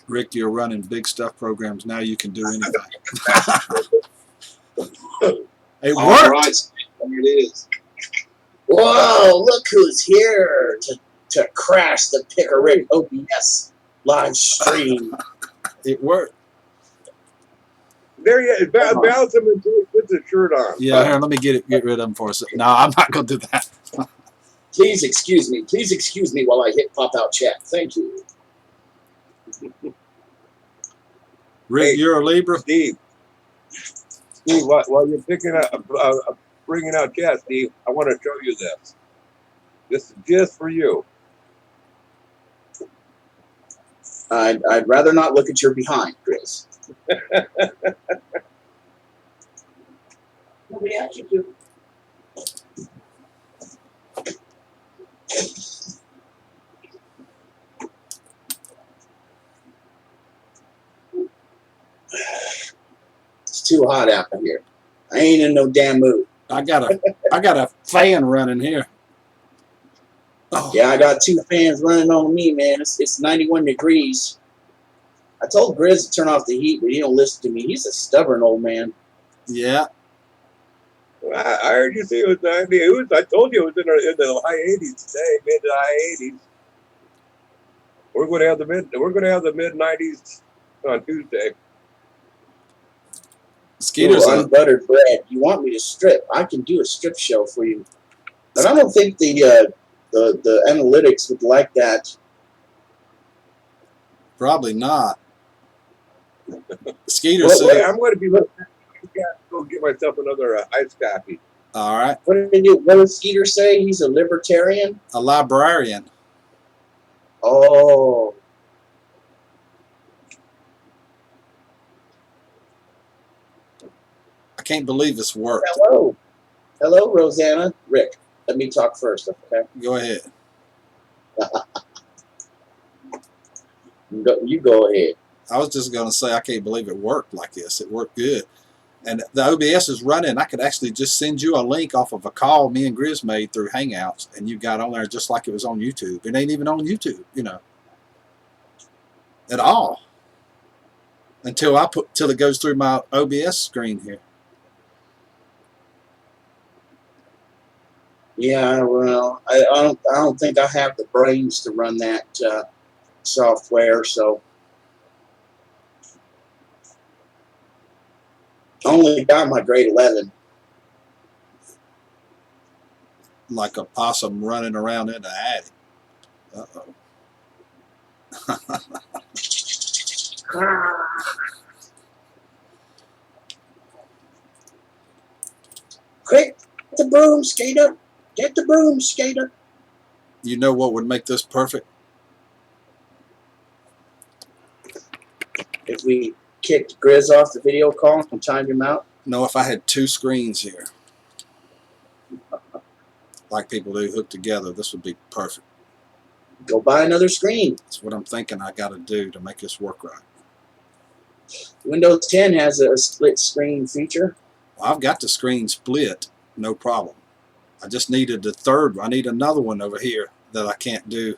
A: Rick, you're running big stuff programs. Now you can do anything. It worked.
D: All right, there it is. Whoa, look who's here to crash the Picker Rick OBS live stream.
A: It worked.
B: There he is. Bounce him until he puts his shirt on.
A: Yeah, here, let me get rid of him for a second. No, I'm not going to do that.
D: Please excuse me. Please excuse me while I hit pop out chat. Thank you.
A: Rick, you're a Libra?
B: Steve, while you're bringing out chat, Steve, I want to show you this. This is just for you.
D: I'd rather not look at your behind, Chris. Nobody asked you to. It's too hot out here. I ain't in no damn mood.
A: I got a fan running here. Oh.
D: Yeah, I got 2 fans running on me, man. It's 91 degrees. I told Grizz to turn off the heat, but he don't listen to me. He's a stubborn old man.
A: Yeah.
B: I heard you say it was 90. I told you it was in the high 80s today, mid to high 80s. We're going to have the mid 90s on Tuesday.
A: Skeeter's
D: unbuttered bread. You want me to strip? I can do a strip show for you. But I don't think the analytics would like that.
A: Probably not. Skeeter
B: Well,
A: said,
B: I'm going to be looking. I've got to go get myself another iced coffee.
A: all right.
D: What did Skeeter say? He's a libertarian?
A: A librarian.
D: Oh.
A: I can't believe this worked.
D: Hello. Hello, Rosanna. Rick, let me talk first, okay?
A: Go ahead.
D: You go ahead.
A: I was just going to say I can't believe it worked like this. It worked good. And the OBS is running. I could actually just send you a link off of a call me and Grizz made through Hangouts, and you got on there just like it was on YouTube. It ain't even on YouTube, you know, at all. Till it goes through my OBS screen here.
D: Yeah, well, I don't think I have the brains to run that software, so I only got my grade 11.
A: Like a possum running around in the attic. Uh-oh.
D: Quick, get the broom, Skater. Get the broom, Skater.
A: You know what would make this perfect?
D: If we kicked Grizz off the video call and timed him out?
A: No, if I had two screens here, like people do hooked together, this would be perfect.
D: Go buy another screen.
A: That's what I'm thinking I got to do to make this work right.
D: Windows 10 has a split screen feature.
A: Well, I've got the screen split, no problem. I just needed the third one. I need another one over here that I can't do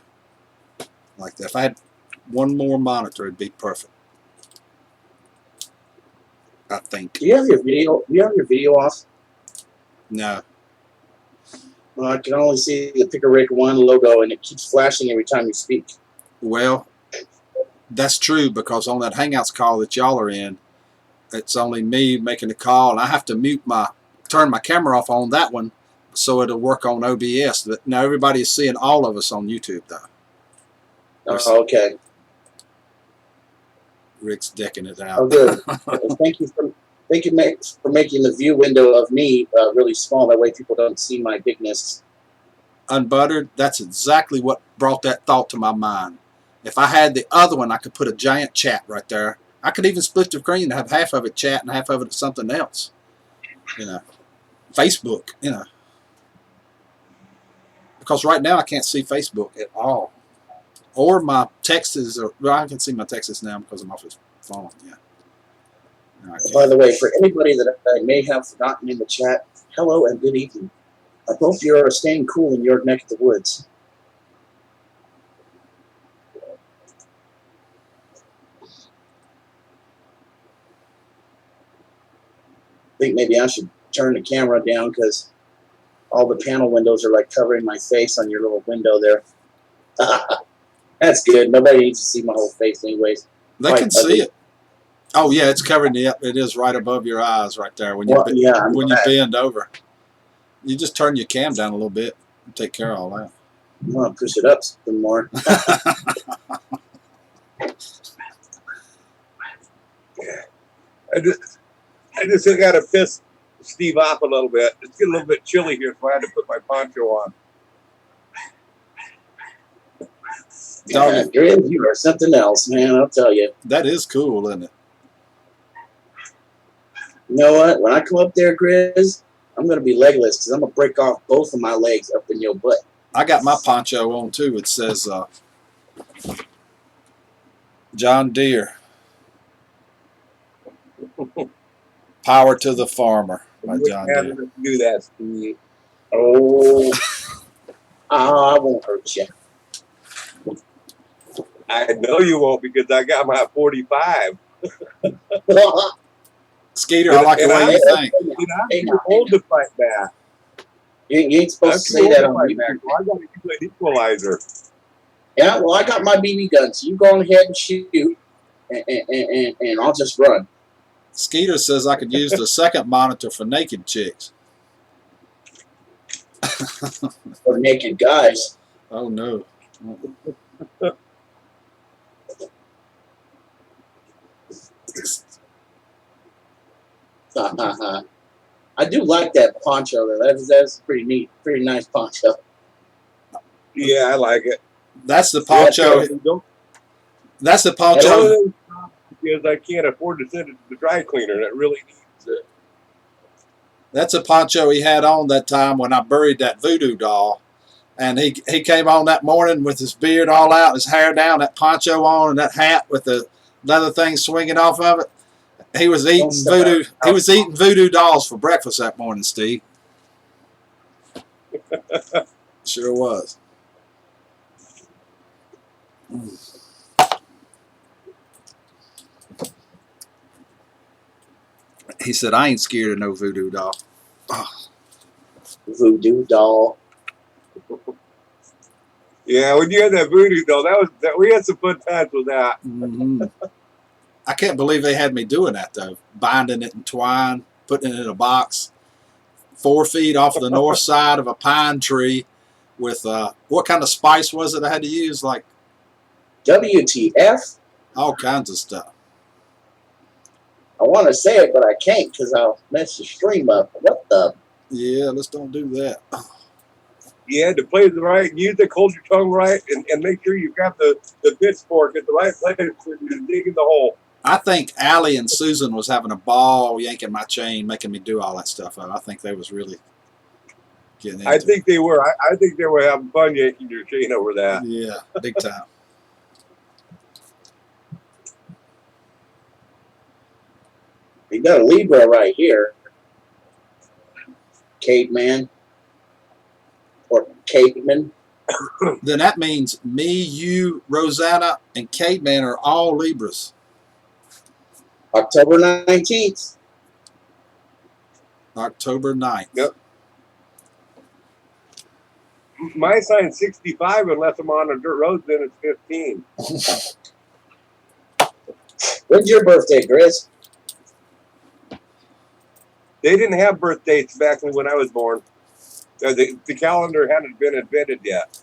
A: like that. If I had one more monitor, it'd be perfect. I think.
D: Do you have your video? Do you have your video off?
A: No.
D: Well, I can only see the Picker Rick 1 logo, and it keeps flashing every time you speak.
A: Well, that's true because on that Hangouts call that y'all are in, it's only me making the call, and I have to turn my camera off on that one so it'll work on OBS. But now everybody is seeing all of us on YouTube, though.
D: Oh, okay.
A: Rick's decking it out.
D: Oh, good. Well, thank you for making the view window of me really small. That way people don't see my bigness.
A: Unbuttered, that's exactly what brought that thought to my mind. If I had the other one, I could put a giant chat right there. I could even split the screen and have half of it chat and half of it something else. You know, Facebook, you know. Because right now I can't see Facebook at all. Or my texts well, I can see my texts now because I'm off his phone, yeah. No,
D: By the way, for anybody that I may have forgotten in the chat, hello and good evening. I hope you're staying cool in your neck of the woods. I think maybe I should turn the camera down because all the panel windows are like covering my face on your little window there. That's good. Nobody needs to see my whole face anyways.
A: They can see it. Oh yeah, it's covering the it is right above your eyes right there when you when you bend over. You just turn your cam down a little bit and take care of all that.
D: I'm gonna push it up some more.
B: I just got to piss Steve off a little bit. It's getting a little bit chilly here, so I had to put my poncho on.
D: Yeah, Grizz, you are something else, man. I'll tell you.
A: That is cool, isn't it?
D: You know what? When I come up there, Grizz, I'm gonna be legless because I'm gonna break off both of my legs up in your butt.
A: I got my poncho on too. It says John Deere. Power to the farmer by John Deere.
B: Do that, Steve.
D: Oh, I won't hurt you.
B: I know you won't because I got my 45.
A: Skeeter, I like the way you think.
B: I'm too old to fight back.
D: You ain't supposed to say that on me, man.
B: I got to use an equalizer.
D: Yeah, well, I got my BB gun, so you go on ahead and shoot, and I'll just run.
A: Skeeter says I could use the second monitor for naked chicks.
D: Or naked guys.
A: Oh no.
D: I do like that poncho though. That's pretty neat. Pretty nice poncho.
B: Yeah, I like it.
A: That's the poncho. That's the poncho.
B: Because I can't afford to send it to the dry cleaner, and it really needs it.
A: That's a poncho he had on that time when I buried that voodoo doll. And he came on that morning with his beard all out, his hair down, that poncho on, and that hat with the leather thing swinging off of it. He was eating voodoo. He was eating voodoo dolls for breakfast that morning, Steve. Sure was. He said, "I ain't scared of no voodoo doll." Oh.
D: Voodoo doll.
B: Yeah, when you had that voodoo doll, we had some fun times with that.
A: Mm-hmm. I can't believe they had me doing that though. Binding it in twine, putting it in a box, 4 feet off the north side of a pine tree, with what kind of spice was it I had to use? Like
D: WTF?
A: All kinds of stuff.
D: I want to say it, but I can't because I'll mess the stream up. What the?
A: Yeah, let's don't do that.
B: You had to play the right music, hold your tongue right, and make sure you got the pitchfork at the right place when you're digging the hole.
A: I think Allie and Susan was having a ball yanking my chain, making me do all that stuff. I think they was really getting into
B: I think they were. I think they were having fun yanking your chain over that.
A: Yeah, big time.
D: You got a Libra right here. Caveman. Or caveman.
A: Then that means me, you, Rosanna, and Caveman are all Libras.
D: October 19th.
A: October 9th.
B: Yep. My sign's 65 unless I'm on a dirt road, then it's 15.
D: When's your birthday, Grizz?
B: They didn't have birth dates back when I was born. The calendar hadn't been invented yet.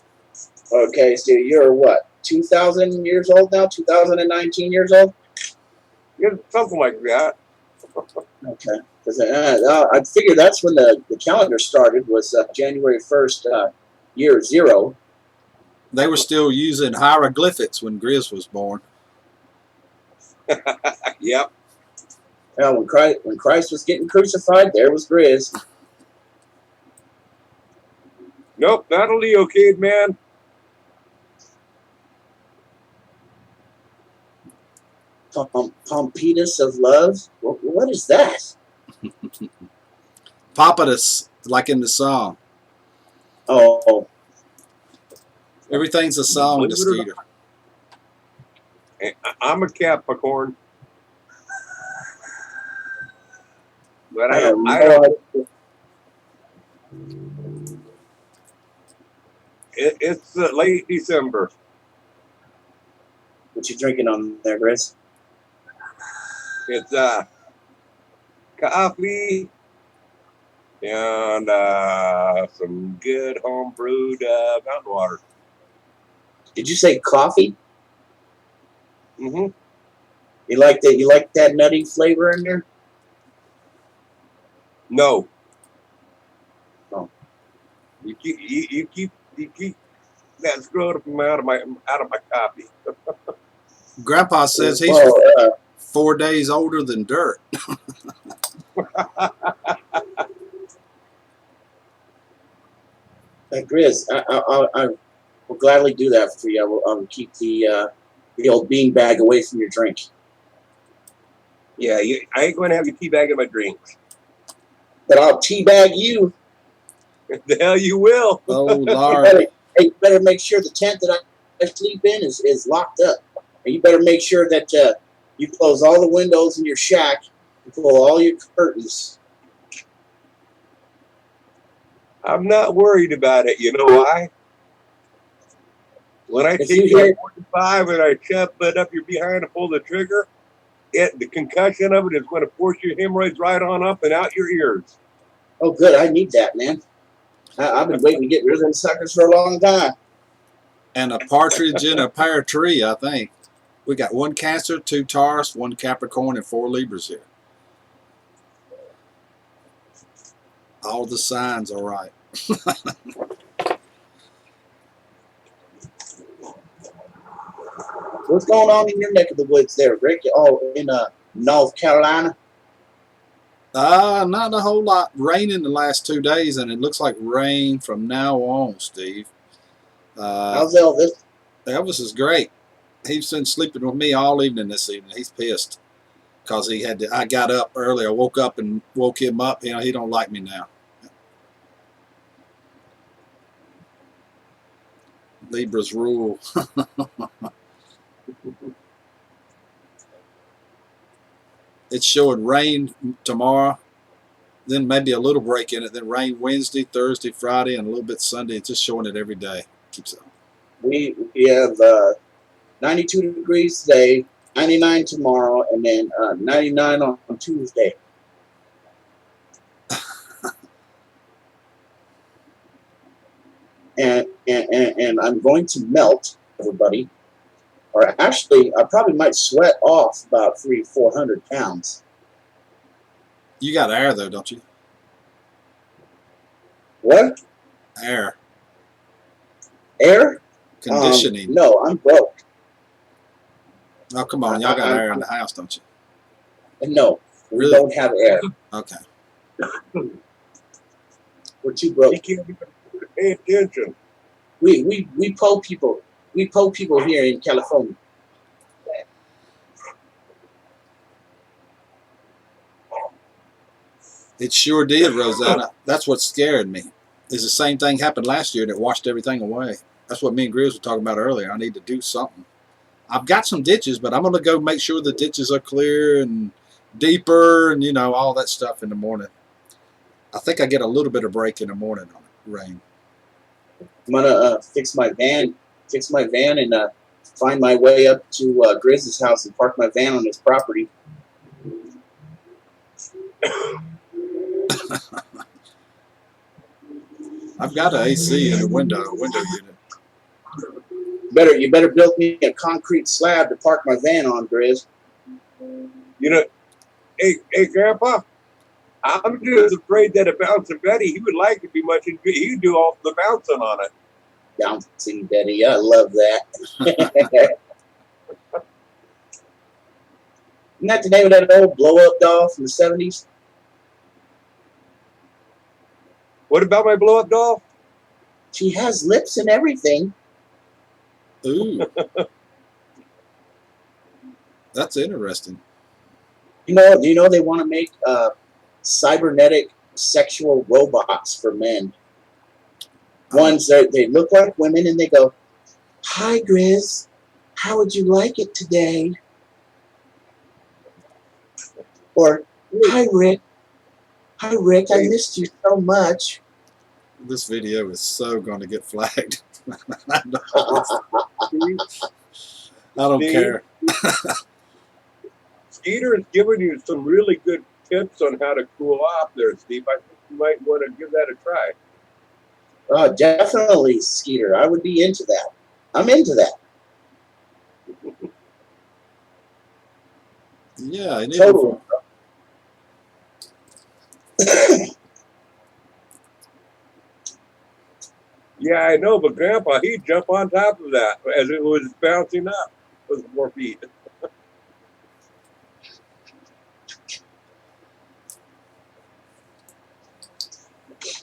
D: Okay, so you're what, 2,000 years old now? 2019 years old?
B: Yeah, something like that.
D: Okay. Because I figured that's when the calendar started, was January 1st, year 0.
A: They were still using hieroglyphics when Grizz was born.
B: Yep.
D: When Christ was getting crucified, there was Grizz.
B: Nope, not a Leo kid, man.
D: Pompitas of love? What is that?
A: Pompatus, like in the song.
D: Oh.
A: Everything's a song to Skeeter.
B: I'm a Capricorn. But I don't. It's late December.
D: What you drinking on there, Grizz?
B: It's coffee and some good home brewed mountain water.
D: Did you say coffee?
B: Mm-hmm.
D: You like that? You like that nutty flavor in there?
B: No.
D: Oh.
B: You keep that scrotum out of my coffee.
A: Grandpa says he's 4 days older than dirt.
D: Hey, Grizz, I will gladly do that for you. I will keep the old bean bag away from your drink.
B: Yeah, I ain't going to have you teabagging my drinks.
D: But I'll teabag you.
B: The hell you will.
A: Oh, Lord.
D: You better make sure the tent that I sleep in is locked up. And you better make sure that you close all the windows in your shack and pull all your curtains.
B: I'm not worried about it. You know why? When I take you 45 and I shove it up your behind to pull the trigger, the concussion of it is going to force your hemorrhoids right on up and out your ears.
D: Oh, good. I need that, man. I've been waiting to get rid of them suckers for a long time.
A: And a partridge in a pear tree, I think. We got 1 Cancer, 2 Taurus, 1 Capricorn, and 4 Libras here. All the signs are right.
D: What's going on in your neck of the woods there, Rick? Oh, in North Carolina?
A: Not a whole lot. Rain in the last 2 days, and it looks like rain from now on, Steve.
D: How's Elvis?
A: Elvis is great. He's been sleeping with me all evening this evening. He's pissed because he had to. I got up early. I woke up and woke him up. You know, he don't like me now. Libra's rule. It's showing rain tomorrow, then maybe a little break in it, then rain Wednesday, Thursday, Friday, and a little bit Sunday. It's just showing it every day. Keeps it.
D: We have 92 degrees today, 99 tomorrow, and then 99 on Tuesday. and I'm going to melt, everybody. Or actually, I probably might sweat off about 300-400 pounds.
A: You got air though, don't you?
D: What?
A: Air.
D: Air?
A: Conditioning.
D: No, I'm broke.
A: Oh, come on. Y'all got air in the house, don't you?
D: No, we
A: Really?
D: don't have air.
A: Okay.
D: We're too broke.
B: You can't even pay attention.
D: We poor people. We poor people here in California.
A: It sure did, Rosanna. That's what scared me. Is the same thing happened last year and it washed everything away. That's what me and Grizz were talking about earlier. I need to do something. I've got some ditches, but I'm going to go make sure the ditches are clear and deeper and, you know, all that stuff in the morning. I think I get a little bit of break in the morning on it, rain.
D: I'm gonna fix my van and find my way up to Grizz's house and park my van on his property.
A: I've got an AC in the window unit.
D: You better build me a concrete slab to park my van on, Grizz.
B: You know, hey, Grandpa, I'm just afraid that a bouncing Betty, he would like to be much. He'd do all the bouncing on it.
D: Bouncing Betty, I love that. Isn't that the name of that old blow-up doll from the 70s?
B: What about my blow-up doll?
D: She has lips and everything.
A: Ooh. That's interesting.
D: You know they want to make cybernetic sexual robots for men. Ones that they look like women and they go, "Hi, Grizz, how would you like it today?" Or, "Hi, Rick. Hi, Rick, I missed you so much."
A: This video is so going to get flagged. I don't care.
B: Skeeter is giving you some really good tips on how to cool off there, Steve. I think you might want to give that a try.
D: Definitely, Skeeter. I would be into that. I'm into that.
A: Yeah, I need
D: Totally.
B: Yeah, I know, but Grandpa, he'd jump on top of that as it was bouncing up with 4 feet.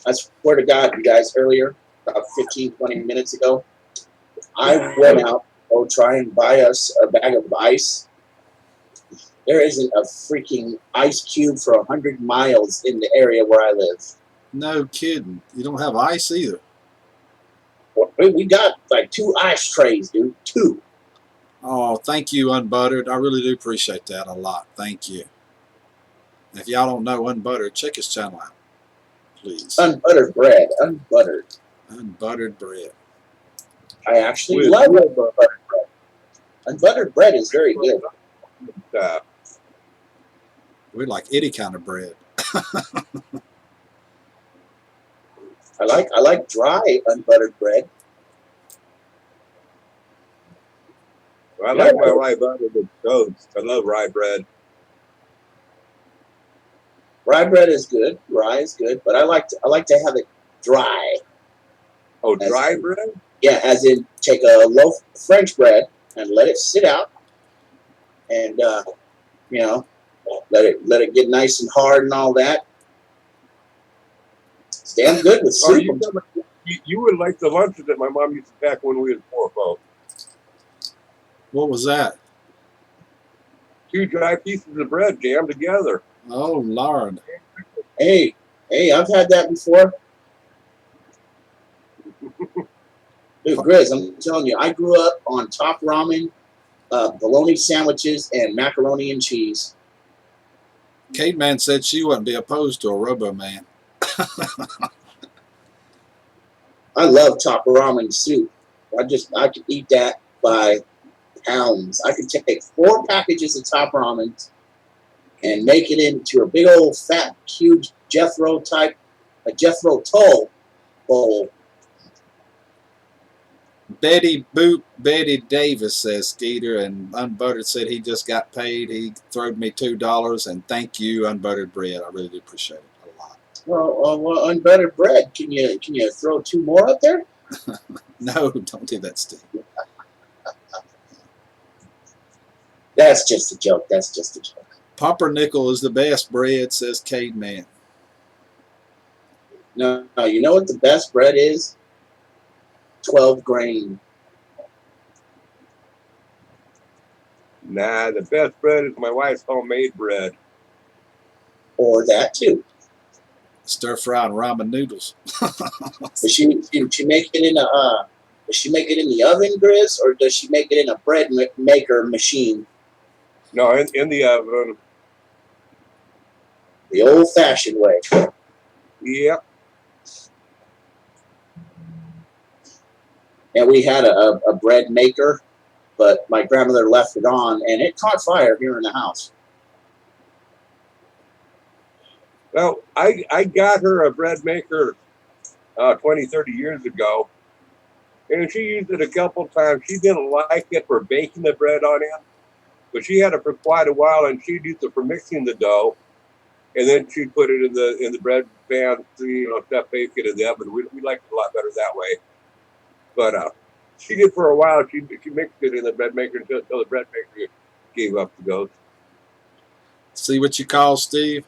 D: I swear to God, you guys, earlier, about 15-20 minutes ago, I went out to try and buy us a bag of ice. There isn't a freaking ice cube for 100 miles in the area where I live.
A: No kidding. You don't have ice either.
D: We got like 2 ice trays, dude. 2.
A: Oh, thank you, Unbuttered. I really do appreciate that a lot. Thank you. If y'all don't know Unbuttered, check his channel out, please.
D: Unbuttered bread. Unbuttered.
A: Unbuttered bread.
D: I actually love unbuttered bread. Unbuttered bread is very good.
A: We like any kind of bread.
D: I like dry unbuttered bread.
B: I like my rye butter with toast. I love rye bread.
D: Rye bread is good. Rye is good, but I like to have it dry.
B: Oh, dry bread?
D: Yeah, as in take a loaf of French bread and let it sit out, and you know, let it get nice and hard and all that. It's damn good with soup.
B: You would like the lunches that my mom used to pack when we was poor folks.
A: What was that?
B: 2 dry pieces of bread jammed together.
A: Oh, Lord.
D: Hey, I've had that before. Dude, Grizz, I'm telling you, I grew up on top ramen, bologna sandwiches, and macaroni and cheese.
A: Caveman said she wouldn't be opposed to a Robo-Man.
D: I love top ramen soup. I could eat that by pounds. I could take 4 packages of top ramen and make it into a big old fat, huge Jethro Tull bowl.
A: Betty Davis says Skeeter, and Unbuttered said he just got paid. He throwed me $2, and thank you, Unbuttered Bread. I really do appreciate it a lot.
D: Well, unbuttered bread. Can you throw 2 more up there?
A: No, don't do that, Steve.
D: That's just a joke. That's just a joke.
A: Pumpernickel is the best bread, says Caveman.
D: No, you know what the best bread is? 12 grain.
B: Nah, the best bread is my wife's homemade bread.
D: Or that too.
A: Stir-fried ramen noodles.
D: Does she make it in a does she make it in the oven, Grizz, or does she make it in a bread maker machine?
B: No, in the oven.
D: The old-fashioned way.
B: Yep.
D: And we had a bread maker, but my grandmother left it on, and it caught fire here in the house.
B: Well, I got her a bread maker 20, 30 years ago, and she used it a couple times. She didn't like it for baking the bread on it, but she had it for quite a while, and she'd use it for mixing the dough, and then she'd put it in the bread pan, stuff bake it in the oven. We liked it a lot better that way. But she did for a while. She mixed it in the bread maker until the bread maker gave up the ghost.
A: See what you call Steve?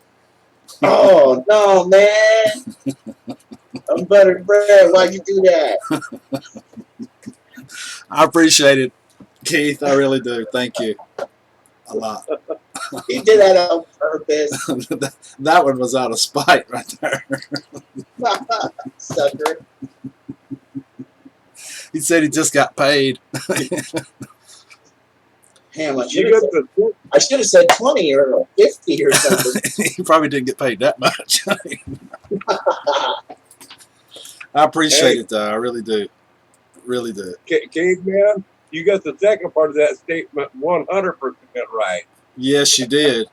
D: Oh, no, man. Unbuttered bread. Why'd you do that?
A: I appreciate it, Keith. I really do. Thank you a lot.
D: He did that on purpose.
A: That one was out of spite right there.
D: Sucker.
A: He said he just got paid.
D: Damn, I should have said 20 or 50 or something.
A: He probably didn't get paid that much. I appreciate it, though. I really do. Really do.
B: Caveman, you got the second part of that statement 100% right.
A: Yes, you did.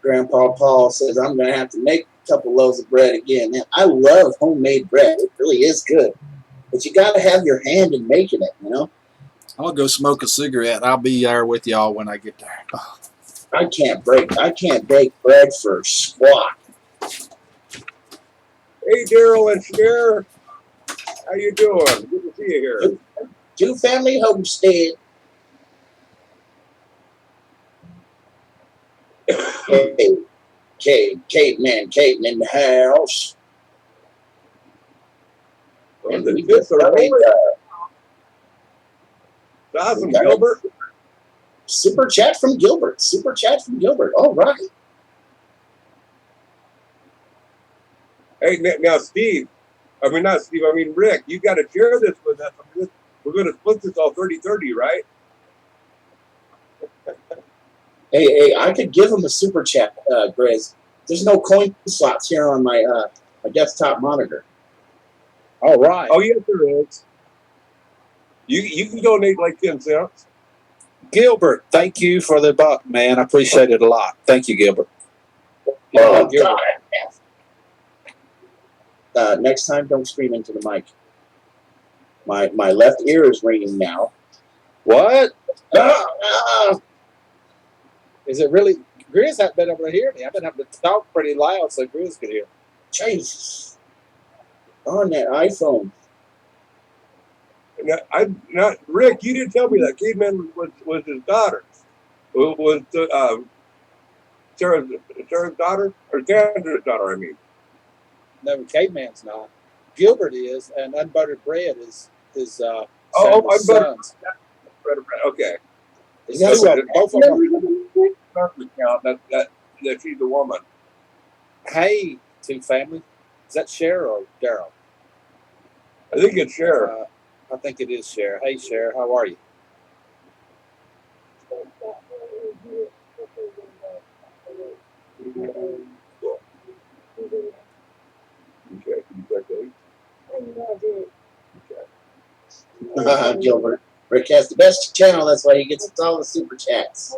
D: Grandpa Paul says, I'm going to have to make a couple loaves of bread again. Man, I love homemade bread. It really is good. But you got to have your hand in making it, you know?
A: I'll go smoke a cigarette. I'll be there with y'all when I get there. Oh.
D: I can't bake bread for squat.
B: Hey, Daryl and Cher. How you doing? Good to see you here.
D: Two family homestead. Caveman in the house.
B: And the kids are awesome, Gilbert.
D: Super chat from Gilbert. All right.
B: Hey, now, Steve. Not Steve. Rick. You got to share this with us. We're going to split this all 30-30, right?
D: Hey, I could give him a super chat, Grizz. There's no coin slots here on my my desktop monitor.
B: All right. Oh, yes, there is. You can donate like 10 cents.
A: Gilbert, thank you for the buck, man. I appreciate it a lot. Thank you, Gilbert.
D: Oh, Gilbert. Next time, don't scream into the mic. My left ear is ringing now.
A: What?
D: Ah!
A: Is it really? Grizz hasn't been able to hear me. I've been having to talk pretty loud so Grizz could hear.
D: Jesus. On that iPhone.
B: Rick, you didn't tell me that Caveman was his daughter. Was Sarah's daughter or Sandra's daughter? I mean.
A: No, Caveman's not. Gilbert is, and Unbuttered Bread is Sandra's sons.
B: Okay.
D: Both of them.
B: That she's a woman.
A: Hey, two family. Is that Cher or Daryl?
B: I think it's Cher.
A: I think it is Cher. Hey, Cher, how are you?
D: Gilbert. Rick has the best channel. That's why he gets all the super chats.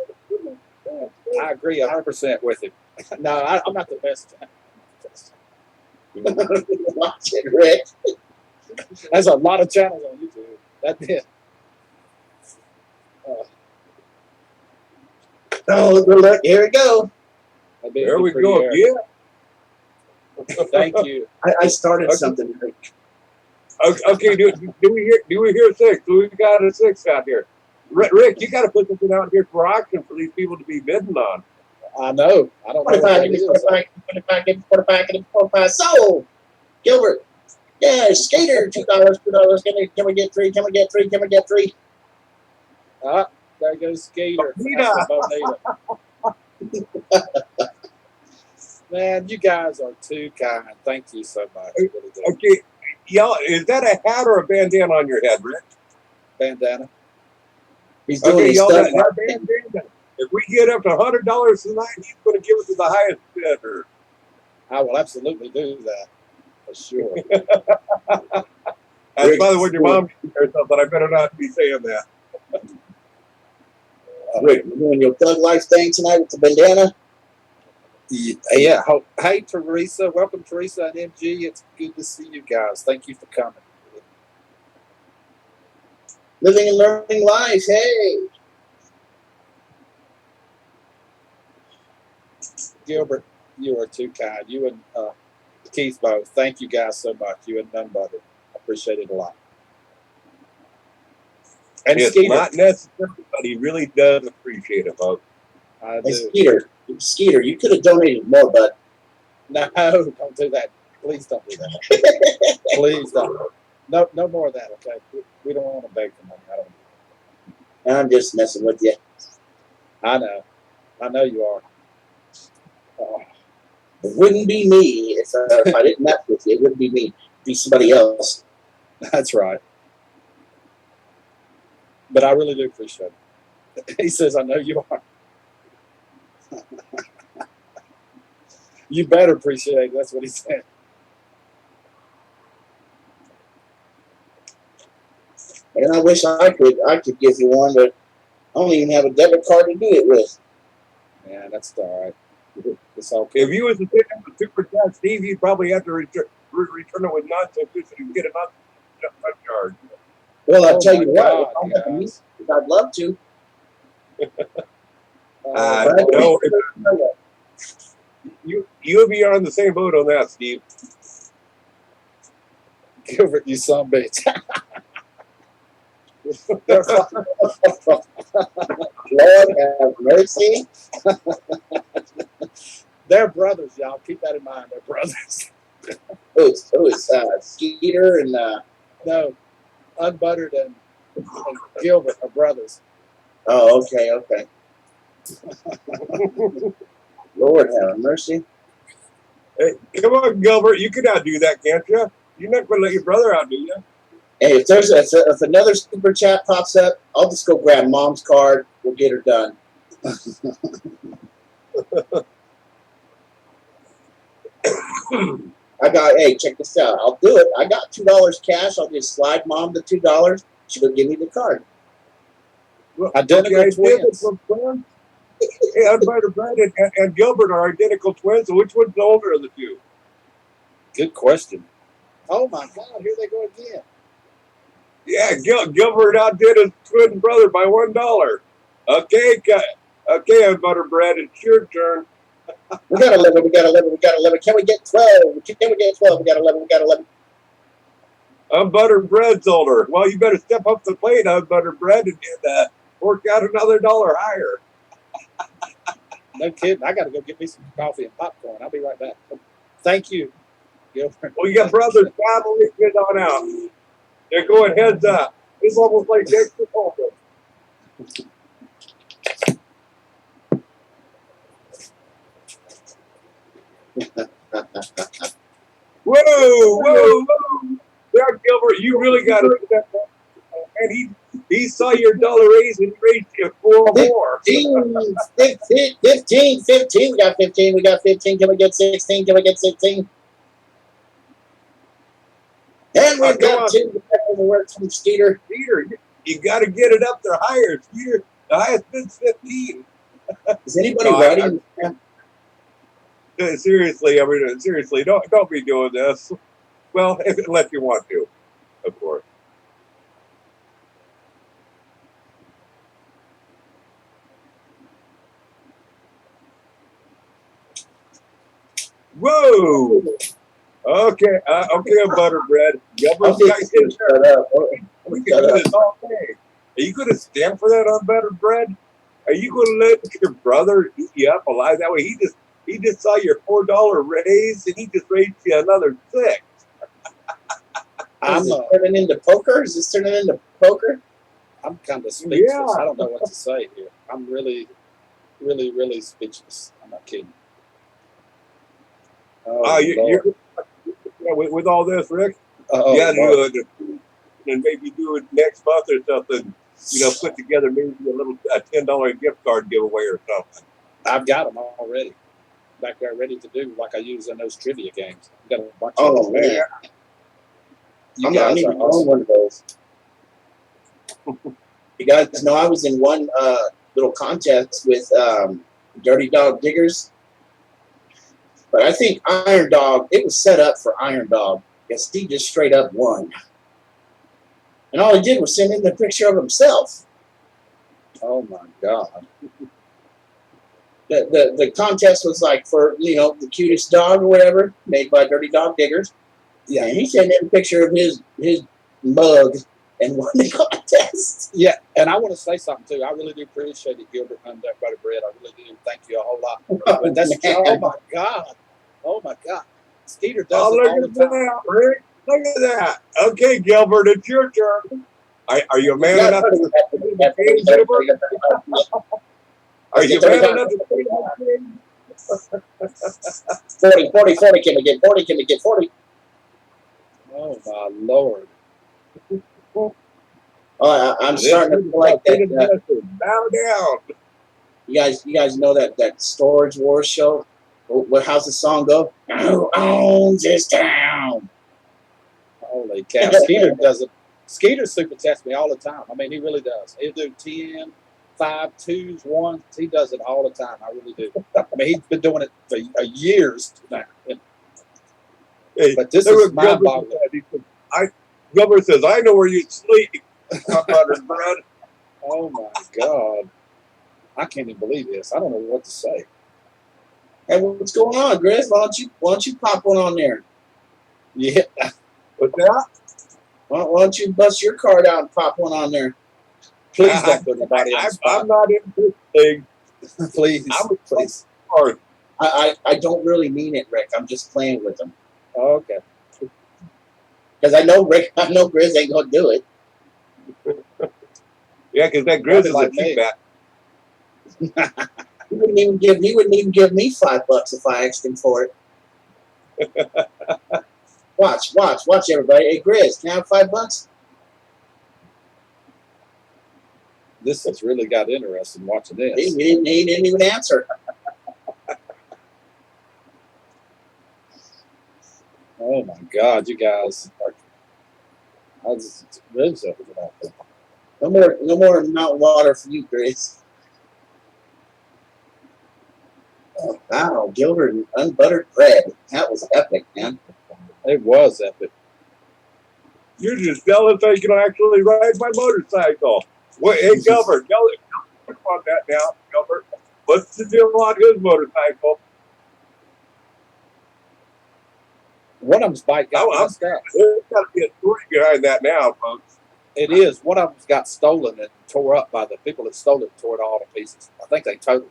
A: I agree 100% with him. No, I'm not the best.
D: Watch it, Rick.
A: There's a lot of channels on YouTube. That's it.
D: Oh, look, here we go.
B: There we go. Yeah.
A: Thank you.
D: I started something, Rick.
B: Okay, do we hear 6? We got a 6 out here. Rick, you got to put something out here for auction for these people to be bidding on.
A: I know. I don't know.
D: 45. Sold. Gilbert. Yeah, skater. $2. Can we get 3? Can we get 3? Can we get 3?
A: There goes Skater. Man, you guys are too kind. Thank you so much.
B: Okay, y'all, is that a hat or a bandana on your head, Rick?
A: Bandana.
D: He's doing
B: y'all, that bandana. If we get up to $100 tonight, he's going to give us the highest bidder.
A: I will absolutely do that for sure.
B: That's probably what your mom or something. I better not be saying that.
D: Rick, you doing your thug life thing tonight with the bandana?
A: Yeah. Hey, Teresa. Welcome, Teresa and MG. It's good to see you guys. Thank you for coming.
D: Living and learning life. Hey.
A: Gilbert, you are too kind. You and Keith both. Thank you guys so much. You and Unbuttered. I appreciate it a lot. And
B: it's
A: Skeeter.
B: Not necessary, but he really does appreciate it, folks.
A: I do.
D: Skeeter, you could have donated more, bud.
A: No, don't do that. Please don't do that. Please don't. No more of that, okay? We don't want to beg for money.
D: I'm just messing with you.
A: I know. I know you are.
D: It wouldn't be me if I didn't mess with you. It wouldn't be me. It'd be somebody else.
A: That's right. But I really do appreciate it. He says, I know you are. You better appreciate it. That's what he said.
D: And I wish I could give you one, but I don't even have a debit card to do it with.
A: Yeah, that's all right. It's okay.
B: If you was to pick up a super chat, Steve, you'd probably have to return it with nonsense so you can get a nonsense charge.
D: Well, I'll tell you what, I'd love to.
B: No, you'll be on the same boat on that, Steve.
A: Gilbert, you son of a bitch.
D: Lord have mercy.
A: They're brothers, y'all. Keep that in mind. They're brothers.
D: It's Skeeter and
A: no, Unbuttered and Gilbert are brothers.
D: Oh, okay. Lord have mercy.
B: Hey, come on, Gilbert. You can outdo that, can't you? You're not going to let your brother outdo you.
D: Hey, if another super chat pops up, I'll just go grab Mom's card. We'll get her done. Hey, check this out. I'll do it. I got $2 cash. I'll just slide Mom the $2. She'll give me the card.
B: Well,
E: Identical
B: okay,
E: twins.
B: identical twins. Hey, Unbutter Brad and Gilbert are identical twins. So which one's the older of the two?
E: Good question. Oh my God! Here they go again.
B: Yeah, Gilbert outdid his twin brother by $1. Okay, okay, Unbutter Brad, it's your turn.
D: We got 11. We got 11. We got 11. Can we get 12? Can we get 12? We got 11. We got 11.
B: Unbuttered Bread's older. Well, you better step up the plate, Unbuttered Bread, and work out another $1 higher.
E: No kidding. I got to go get me some coffee and popcorn. I'll be right back. Thank you, Gilbert.
B: Well, you got brothers family, get on out. They're going heads up. It's almost like Dexter Fulton. Whoa. There, Gilbert, you really got to step up. And he saw your dollar raise and he raised you 4 more.
D: 15. 15. We got 15. We got 15. Can we get 16? Can we get 16? And we've got 2 work from Skeeter.
B: Skeeter, you got to get it up there higher. Skeeter, the highest bid's 15.
D: Is anybody writing?
B: Seriously, seriously, don't be doing this. Well, unless you want to, of course. Whoa! Okay, Butterbread. Gilbert's got his shut up. We can do this all day. Are you going to stand for that on Butterbread? Are you going to let your brother eat you up alive that way? He just saw your $4 raise and he just raised you another 6.
D: Is this turning into poker? Is this turning into poker?
E: I'm kind of speechless.
B: Yeah.
E: I don't know what to say here. I'm really, really, really speechless. I'm not kidding.
B: With all this, Rick, and maybe do it next month or something. Put together maybe a $10 gift card giveaway or something.
E: I've got them already back there, ready to do like I use in those trivia games. I've got a bunch
D: of
E: them.
D: Man.
E: You guys are
D: awesome. One of those. You guys know I was in one little contest with Dirty Dog Diggers. But I think Iron Dog, it was set up for Iron Dog. Because he just straight up won. And all he did was send in the picture of himself.
E: Oh my God.
D: The contest was like for, the cutest dog or whatever, made by Dirty Dog Diggers. Yeah. And he sent in a picture of his mug and won the contest.
E: Yeah, and I want to say something too. I really do appreciate it, Gilbert, and Butterbread. I really do. Thank you a whole lot. Oh my God. Oh my God. Skeeter does it all the time.
B: That, Rick. Look at that. Okay, Gilbert, it's your turn. Are you man enough to play the game, Gilbert? Are you man enough to play the game?
D: 40. Can we get 40? Can we get 40?
E: Oh my Lord.
D: Oh, I'm starting to feel like that.
B: Bow down.
D: You guys know that Storage Wars show? How's the song go? Who owns this town?
E: Holy cow. Skeeter does it. Skeeter super tests me all the time. I mean, he really does. He'll do 10, 5, 2s, 1s. He does it all the time. I really do. I mean, he's been doing it for years now. But this is mind-boggling.
B: Gilbert says, I know where you sleep. Bread.
E: Oh my God. I can't even believe this. I don't know what to say.
D: Hey, what's going on, Grizz? Why don't you pop one on there?
E: Yeah.
B: What's that?
D: Why don't you bust your card out and pop one on there?
E: Please don't put anybody on the spot.
B: I'm not in this thing.
E: Please. Please.
D: I don't really mean it, Rick. I'm just playing with them.
E: Oh, okay.
D: Because I know Grizz ain't gonna do it.
B: Yeah, because that Grizz is like a cheap bat.
D: He wouldn't even give me $5 if I asked him for it. Watch, everybody. Hey, Grizz, can I have $5?
E: This has really got interesting watching this.
D: He didn't even answer.
E: Oh my God, you guys are.
D: Well, No more mountain water for you, Grizz. Oh, wow, Gilbert and unbuttered bread. That was epic, man.
E: It was epic.
B: You're just jealous I can actually ride my motorcycle. Wait, hey, Gilbert, talk about that now, Gilbert. What's the deal on his motorcycle?
E: One of them's bike got messed up.
B: There's got to be a story behind that now, folks.
E: It is. One of them's got stolen and tore up by the people that stole it, tore it all to pieces. I think they totaled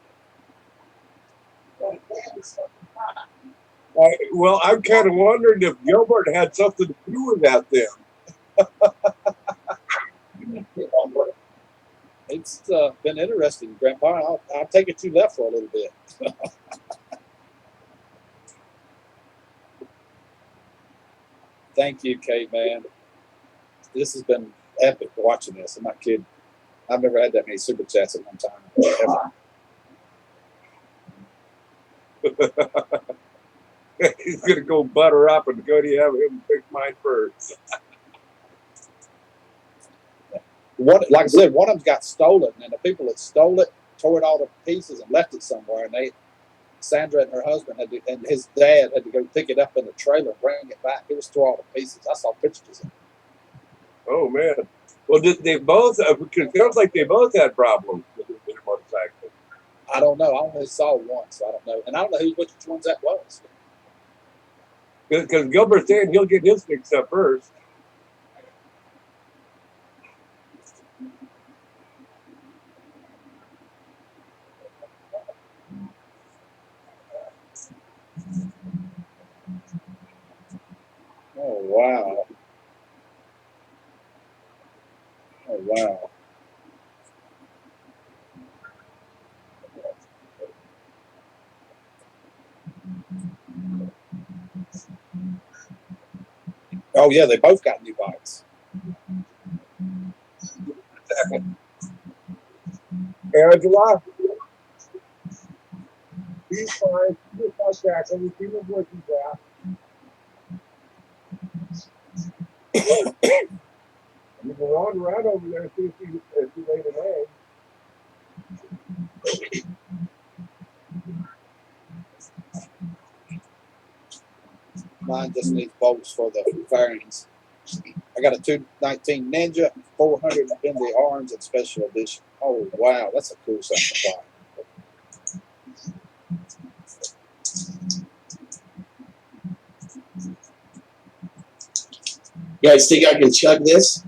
E: it.
B: Well, I'm kind of wondering if Gilbert had something to do with that then.
E: It's been interesting, Grandpa. I'll take it you left for a little bit. Thank you, Kate, man. This has been epic watching this. I'm not kidding. I've never had that many super chats at one time.
B: He's going to go butter up and go to have him pick mine first.
E: Like I said, one of them got stolen, and the people that stole it tore it all to pieces and left it somewhere. And Sandra and her husband and his dad had to go pick it up in the trailer and bring it back. It was tore all to pieces. I saw pictures of it.
B: Oh man! Well, did they both? Because it sounds like they both had problems with their motorcycle.
E: I don't know. I only saw one, so I don't know, and I don't know which ones that was.
B: Because Gilbert's saying he'll get his fixed up first.
E: Oh wow! Oh wow! Oh yeah, they both got new bikes.
B: Angela, he's fine. He's not cracking. We see him where he's at. You can wander around over there and see if he laid an egg.
E: Mine just needs bolts for the fairings. I got a 219 Ninja, 400 in the orange and special edition. Oh wow, that's a cool something to buy.
D: You guys think I can chug this?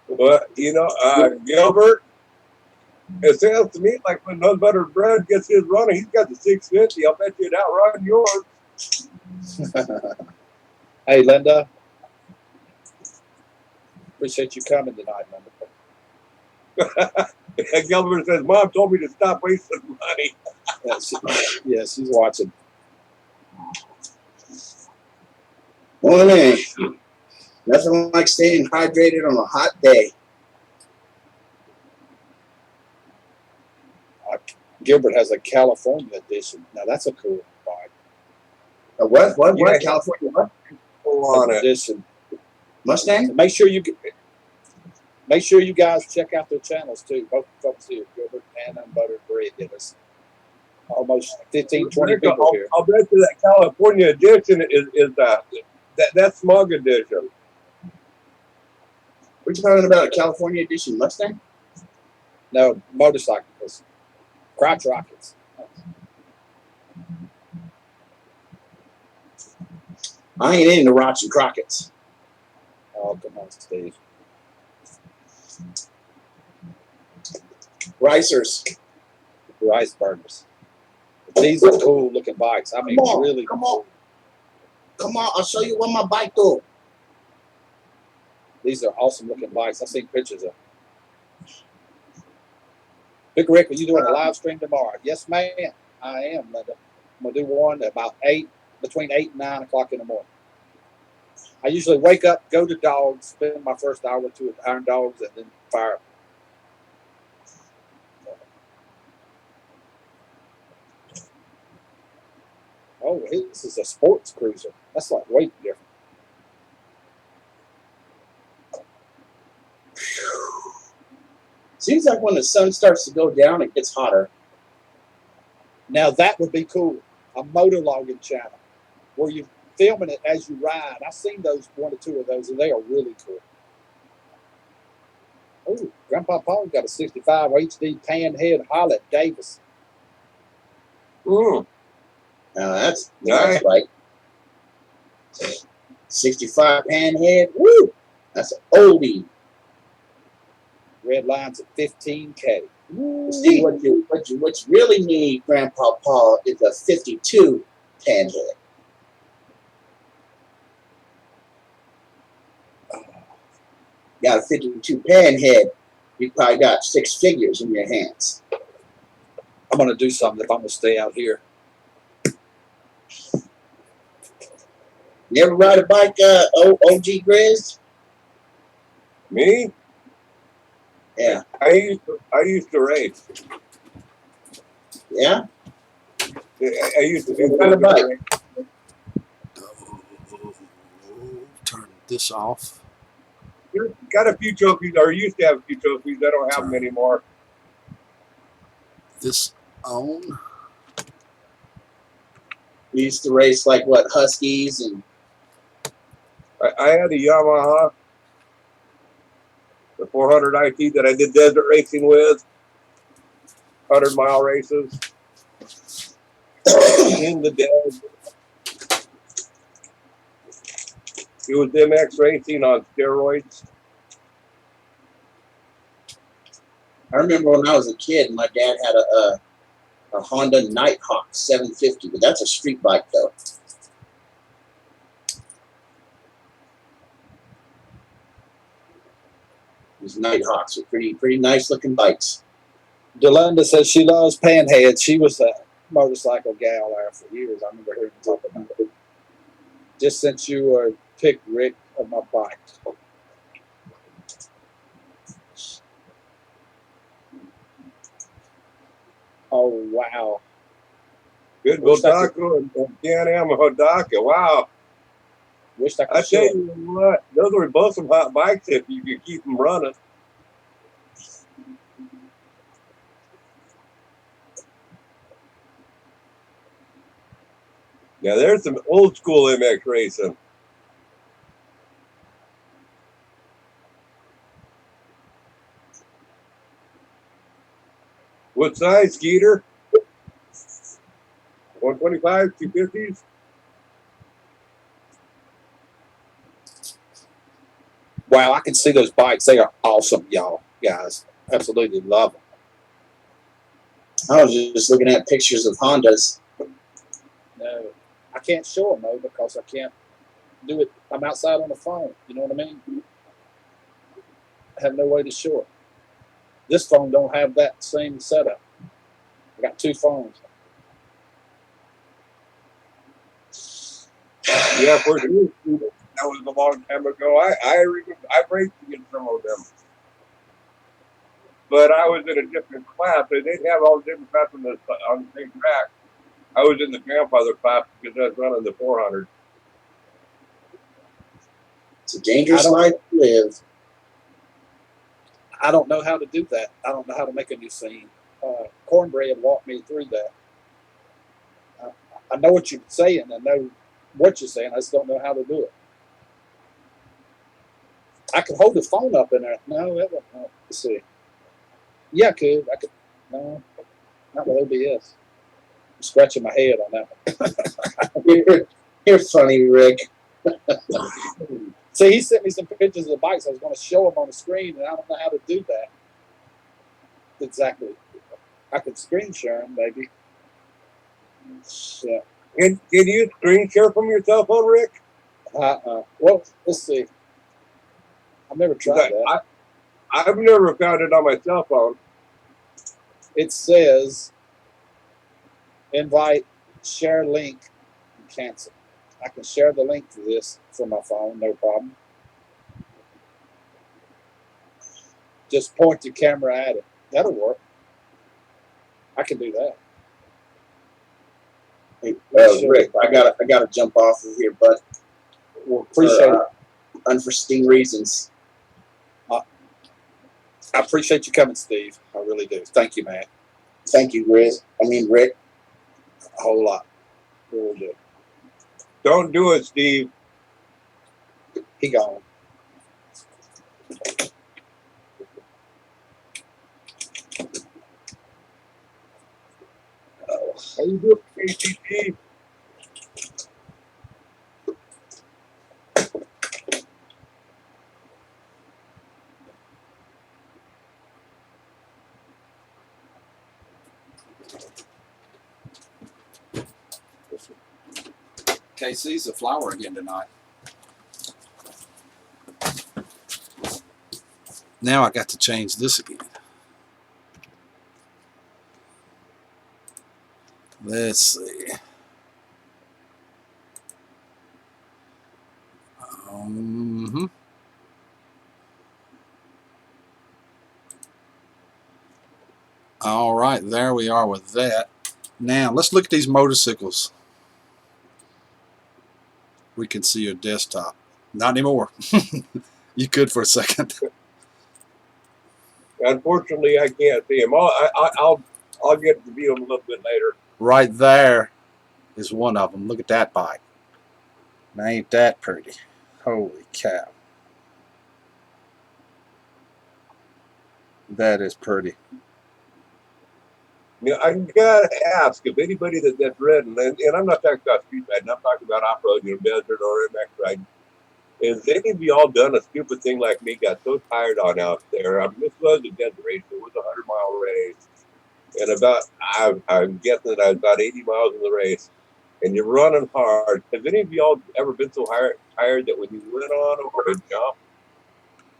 B: Well, Gilbert, it sounds to me like when Unbuttered Bread gets his running, he's got the 650. I'll bet you it outrun yours.
E: Hey, Linda. Appreciate you coming tonight, Linda.
B: And Gilbert says, Mom told me to stop wasting money.
E: Yeah, she's watching.
D: Well, man, nothing like staying hydrated on a hot day.
E: Gilbert has a California edition. Now that's a cool bike.
D: A what? What?
B: Yeah,
D: What? California what?
B: On it.
E: Edition.
D: Mustang?
E: Make sure you guys check out their channels too. Both folks here, Gilbert and Unbuttered Bread. There's almost 15, 20 people here.
B: I'll bet you that California edition is that smog edition.
D: We're talking about a California edition Mustang?
E: No, motorcycles. Crotch rockets.
D: I ain't into Roch and Crockett's.
E: Oh, come on, Steve.
D: Ricers.
E: Rice burners. These are cool looking bikes. I mean,
D: Come on,
E: really
D: come
E: cool.
D: on. Come on, I'll show you what my bike do.
E: These are awesome looking bikes. I've seen pictures of them. Big Rick, are you doing a live stream tomorrow? Yes, ma'am. I am, Linda. I'm going to do one about between 8 and 9 o'clock in the morning. I usually wake up, go to dogs, spend my first hour or two with iron dogs, and then fire up. Oh, this is a sports cruiser. That's like way different.
D: Seems like when the sun starts to go down, it gets hotter.
E: Now that would be cool. A motorlogging channel where you're filming it as you ride. I've seen those, one or two of those, and they are really cool. Oh, Grandpa Paul got a 65 HD pan head Hollet Davis.
B: Mm.
D: Now that's
B: Nice.
D: right. 65 pan head. Woo! That's an oldie.
E: Red lines at 15K.
D: See, what you really need, Grandpa Paul, is a 52 pan head. Got a 52 pan head, you probably got 6 figures in your hands.
E: I'm going to do something if I'm going to stay out here.
D: You ever ride a bike, OG Grizz?
B: Me?
D: Yeah.
B: I used to race.
D: Yeah?
B: I used to do
D: Ride a bike.
A: Turn this off.
B: Got a few trophies, or used to have a few trophies. I don't have them anymore.
A: This on.
D: We used to race like what, Huskies and
B: I had a Yamaha, the 400 IT that I did desert racing with, 100-mile races in the desert. It was MX racing on steroids.
D: I remember when I was a kid, my dad had a Honda Nighthawk 750, but that's a street bike though. These Nighthawks are pretty nice looking bikes.
E: Delunda says she loves panheads. She was a motorcycle gal there for years. I remember hearing her talk about it. Just since you picked Rick of my bike. Oh, wow.
B: Good Hodaka and Can-Am Hodaka. Wow.
E: Wish I could
B: I tell you what, those were both some hot bikes if you could keep them running. Now there's some old school MX racing. What size, Skeeter? 125, 250s?
E: Wow, I can see those bikes. They are awesome, y'all, guys. Absolutely love them.
D: I was just looking at pictures of Hondas.
E: No, I can't show them, though, because I can't do it. I'm outside on the phone. You know what I mean? I have no way to show it. This phone don't have that same setup. I got 2 phones.
B: Yeah, for sure. That was a long time ago. I remember I raced against some of them, but I was in a different class. They'd have all the different classes on the same track. I was in the grandfather class because I was running the 400.
D: It's a dangerous life to live.
E: I don't know how to do that. I don't know how to make a new scene. Cornbread walked me through that. I know what you're saying. I know what you're saying. I just don't know how to do it. I could hold the phone up in there. No, that won't. No. Let's see. Yeah, I could. No, not with OBS. I'm scratching my head on that one.
D: You're funny, Rick.
E: See, he sent me some pictures of the bikes. I was going to show them on the screen, and I don't know how to do that. Exactly. I could screen share them, maybe. Yeah.
B: Can you screen share from your cell phone, Rick?
E: Well, let's see. I've never tried that.
B: I've never found it on my cell phone.
E: It says invite, share link, and cancel. I can share the link to this from my phone, no problem. Just point your camera at it. That'll work. I can do that.
D: Hey, Rick, I gotta jump off of here, but
E: Well, appreciate it.
D: Unforeseen reasons.
E: I appreciate you coming, Steve. I really do. Thank you, man.
D: Thank you, Grizz. I mean, Rick.
E: A whole lot. Really do.
B: Don't do it, Steve.
E: He gone.
B: How you doing, ATT?
A: KC's a flower again tonight. Now I got to change this again. Let's see. All right, there we are with that. Now let's look at these motorcycles. We can see your desktop. Not anymore. You could for a second.
B: Unfortunately, I can't see him. I'll get to view him a little bit later.
A: Right there is one of them. Look at that bike. Now, ain't that pretty? Holy cow. That is pretty.
B: You know, I gotta ask if anybody that's ridden, and I'm not talking about street riding, I'm talking about off-road, desert or MX riding. Has any of y'all done a stupid thing like me? Got so tired on out there. This was a desert race. It was a 100-mile race, and I'm guessing that I was about 80 miles in the race. And you're running hard. Have any of y'all ever been so tired that when you went on over a jump,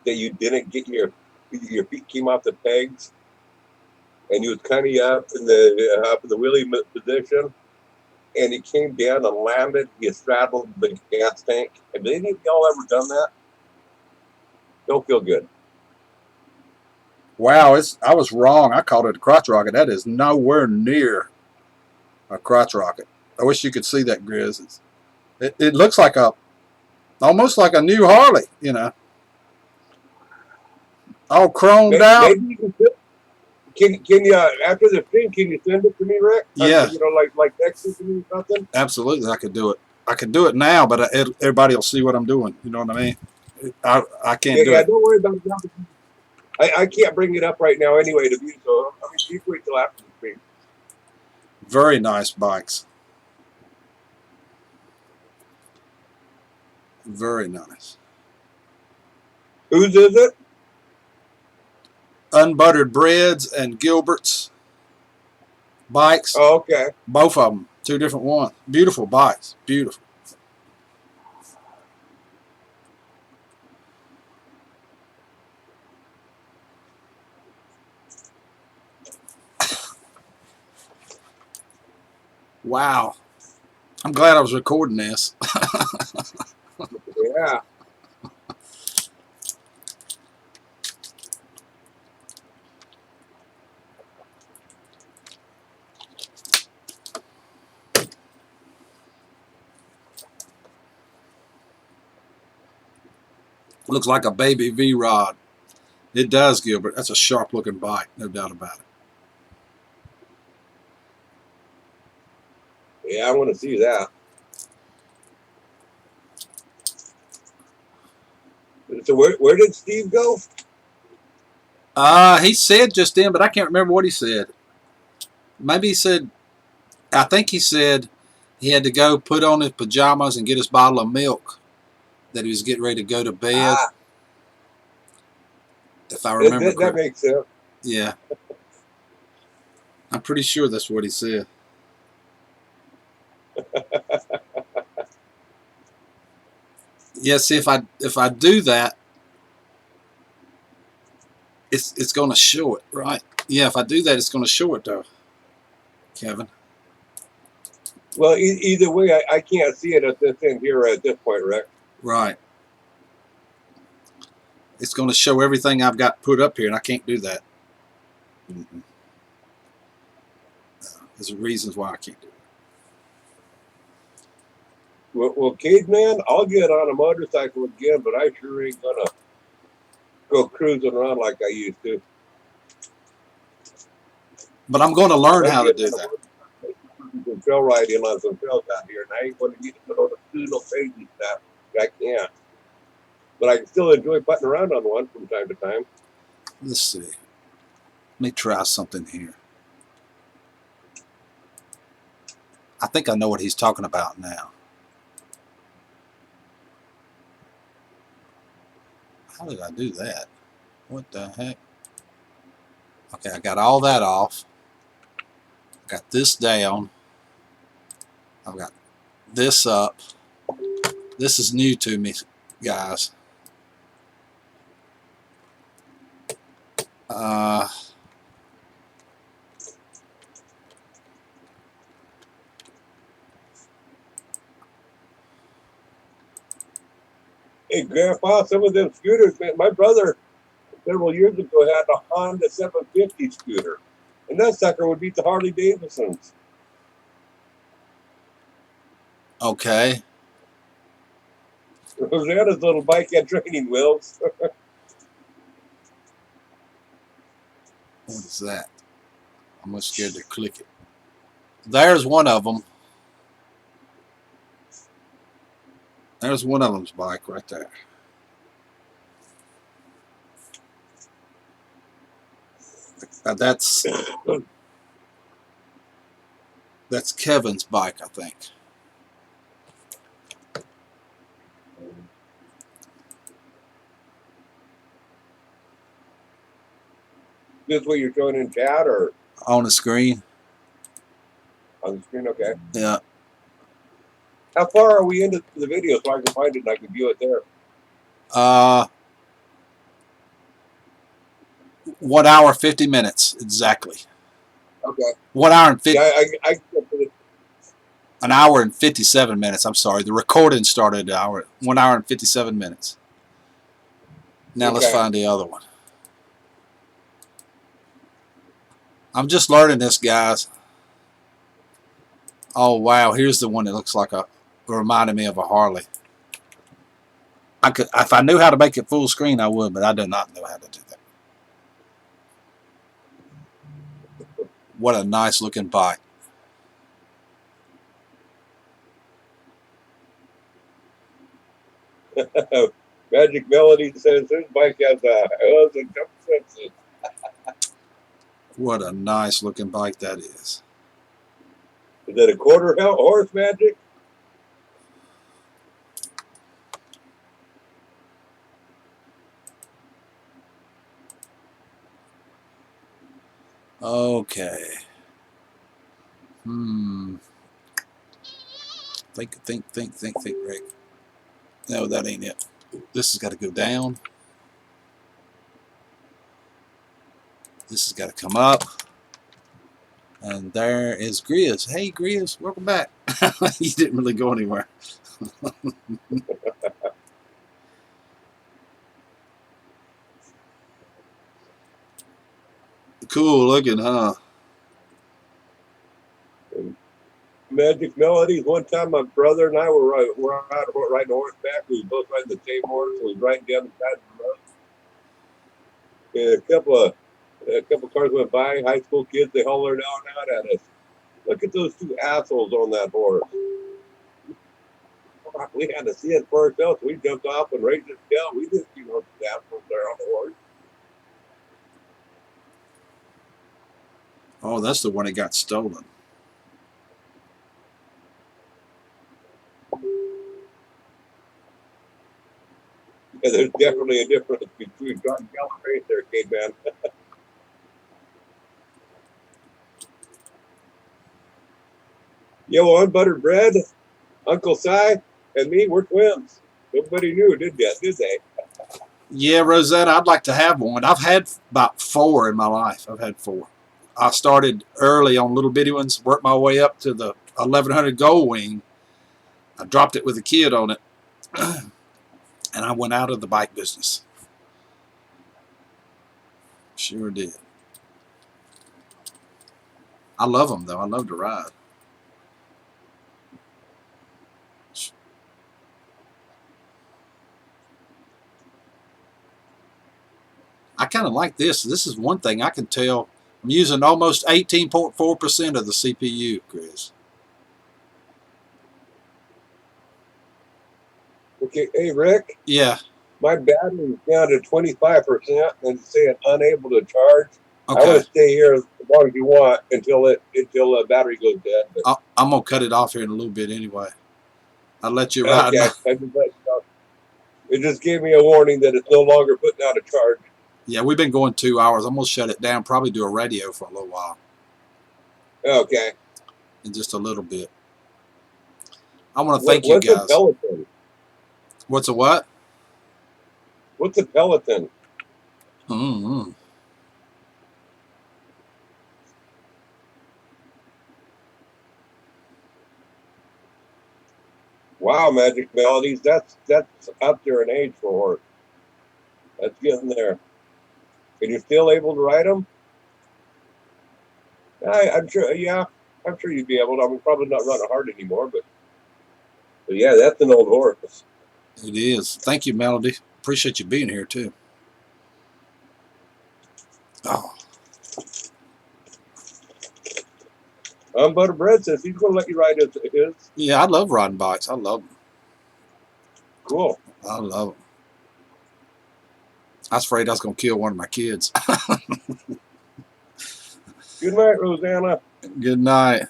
B: that you didn't get your feet came off the pegs, and you was kind of up in the wheelie position, and you came down and landed, you straddled the gas tank. Have any of y'all ever done that? Don't feel good.
A: Wow, I was wrong. I called it a crotch rocket. That is nowhere near a crotch rocket. I wish you could see that, Grizz. It looks like almost like a new Harley, you know. All chromed out.
B: Maybe you can you after the stream, can you send it to me, Rick?
A: Yeah.
B: You know, like text it to me or something?
A: Absolutely, I could do it. I can do it now, but everybody will see what I'm doing. You know what I mean? I can't do it.
B: Don't worry about it. I can't bring it up right now anyway to view, so I mean, you wait till after the stream.
A: Very nice bikes. Very nice.
B: Whose is it?
A: Unbuttered Breads and Gilbert's bikes.
B: Oh, okay.
A: Both of them. Two different ones. Beautiful bikes. Beautiful. Wow. I'm glad I was recording this.
B: Yeah.
A: Looks like a baby V-Rod. It does, Gilbert. That's a sharp-looking bike, no doubt about it.
B: Yeah, I want to see that. So where did Steve go?
A: He said just then, but I can't remember what he said. Maybe he said, I think he said he had to go put on his pajamas and get his bottle of milk, that he was getting ready to go to bed. If I remember
B: that makes sense.
A: Yeah. I'm pretty sure that's what he said. Yeah, see, if I do that, it's going to show it, right? Yeah, if I do that, it's going to show it, though, Kevin.
B: Well, either way, I can't see it at this end here at this point, Rick.
A: Right. It's going to show everything I've got put up here, and I can't do that. There's reasons why I can't do it.
B: Well, Caveman, I'll get on a motorcycle again, but I sure ain't gonna go cruising around like I used to.
A: But I'm going to learn how to do that.
B: Some trail riding on some trails out here, and I ain't going to get into all the little crazy stuff. I can't. But I can still enjoy putting around on one from time to time.
A: Let's see. Let me try something here. I think I know what he's talking about now. How did I do that? What the heck? Okay, I got all that off. Got this down. I've got this up. This is new to me, guys.
B: Hey, Grandpa, some of them scooters, man. My brother several years ago had a Honda 750 scooter, and that sucker would beat the Harley Davidsons.
A: Okay.
B: Rosanna's little bike had training wheels.
A: What is that? I'm almost scared to click it. There's one of them. There's one of them's bike right there. That's Kevin's bike, I think.
B: This what you're showing in chat or
A: On the screen.
B: on the screen? Okay.
A: Yeah.
B: How far are we into the video so I can find it and I can view it there?
A: 1 hour 50 minutes exactly.
B: Okay.
A: 1 hour and 50.
B: Yeah,
A: An hour and 57 minutes. I'm sorry. The recording started 1 hour and 57 minutes. Now let's find the other one. I'm just learning this, guys. Oh wow, here's the one that looks like reminded me of a Harley. I could, if I knew how to make it full screen, I would, but I do not know how to do that. What a nice looking bike.
B: Magic Melody says this bike has a jump sensor.
A: What a nice looking bike that is.
B: Is that a quarter horse, Magic?
A: Okay. Think, Rick. No, that ain't it. This has got to go down. This has got to come up. And there is Grizz. Hey, Grizz, welcome back. You didn't really go anywhere. Cool looking, huh?
B: Magic Melodies. One time, my brother and I were riding horseback. We both riding the same horse. We was riding down the side of the road. And a couple cars went by. High school kids. They hollered out at us. Look at those two assholes on that horse. We had to see it for ourselves. We jumped off and raised his tail. We didn't see those assholes there on the horse.
A: Oh, that's the one that got stolen.
B: Yeah, there's definitely a difference between John Gallagher there, caveman. Yellow unbuttered bread, Uncle Si, and me, we're twins. Nobody knew, did they?
A: Yeah, Rosetta, I'd like to have one. I've had about 4 in my life. I've had 4. I started early on little bitty ones, worked my way up to the 1100 Gold Wing. I dropped it with a kid on it, and I went out of the bike business. Sure did. I love them, though. I love to ride. kind of like this. This is one thing I can tell. I'm using almost 18.4% of the CPU, Grizz.
B: Okay, hey Rick.
A: Yeah.
B: My battery's down to 25% and it's saying unable to charge.
A: Okay.
B: I want to stay here as long as you want until the battery goes dead. But,
A: I'm gonna cut it off here in a little bit anyway. I'll let you ride.
B: okay, I just let you know. It just gave me a warning that it's no longer putting out a charge.
A: Yeah, we've been going 2 hours. I'm gonna shut it down. Probably do a radio for a little while.
B: Okay.
A: In just a little bit. I want to thank you
B: What's
A: guys.
B: a Peloton?
A: What's a what?
B: What's a Peloton?
A: Mm-hmm.
B: Wow, Magic Melodies, that's up there in age for her. That's getting there. And you're still able to ride them? I'm sure. Yeah, I'm sure you'd be able to. I'm probably not running hard anymore, but yeah, that's an old horse.
A: It is. Thank you, Melody. Appreciate you being here too. Oh.
B: Butterbread says he's going to let you ride his.
A: Yeah, I love riding bikes. I love them.
B: Cool.
A: I love them. I was afraid I was going to kill one of my kids.
B: Good night, Rosanna.
A: Good night.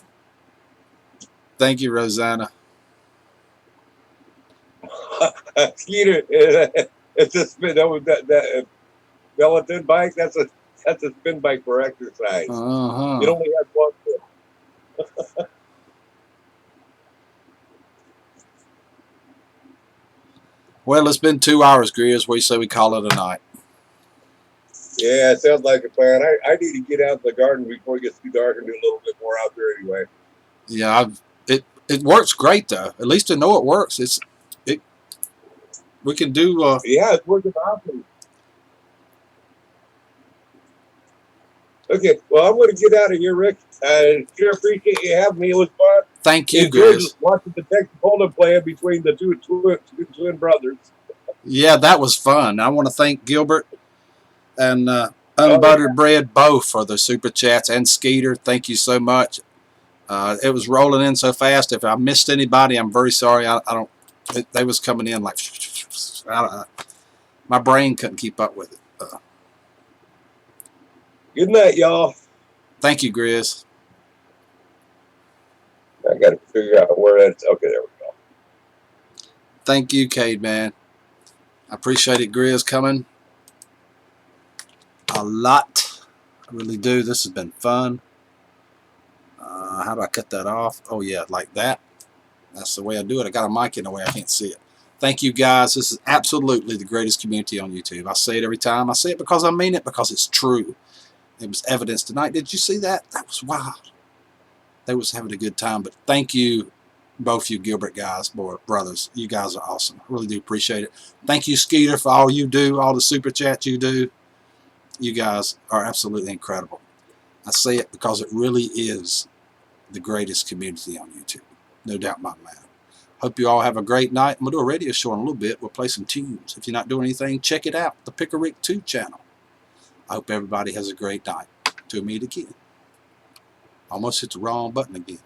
A: Thank you, Rosanna.
B: Skeeter, it's a spin. That Peloton bike. That's a spin bike for exercise. It only has one foot.
A: Well, it's been 2 hours, Grizz. We say we call it a night.
B: Yeah, it sounds like a plan. I need to get out in the garden before it gets too dark and do a little bit more out there anyway.
A: Yeah, it works great though. At least I know it works. We can do.
B: Yeah, it's working awesome. Okay, well, I'm going to get out of here, Rick. I sure appreciate you having me. It was fun.
A: Thank you,
B: Enjoyed
A: Grizz.
B: watching the Texas Hold'em play between the two twin brothers.
A: Yeah, that was fun. I want to thank Gilbert and Unbuttered Bread both for the super chats, and Skeeter. Thank you so much. It was rolling in so fast. If I missed anybody, I'm very sorry. I don't. They was coming in like. My brain couldn't keep up with it.
B: Good night, y'all.
A: Thank you, Grizz.
B: I got to figure out where that's. Okay, there we go.
A: Thank you, Cade, man. I appreciate it, Grizz, coming a lot. I really do. This has been fun. How do I cut that off? Oh, yeah, like that. That's the way I do it. I got a mic in the way I can't see it. Thank you, guys. This is absolutely the greatest community on YouTube. I say it every time. I say it because I mean it, because it's true. It was evidence tonight. Did you see that? That was wild. They was having a good time. But thank you, both you Gilbert guys, brothers. You guys are awesome. I really do appreciate it. Thank you, Skeeter, for all you do, all the super chats you do. You guys are absolutely incredible. I say it because it really is the greatest community on YouTube. No doubt about that. Hope you all have a great night. I'm going to do a radio show in a little bit. We'll play some tunes. If you're not doing anything, check it out. The Pick a Rick 2 channel. I hope everybody has a great night. Till we meet again. Almost hit the wrong button again.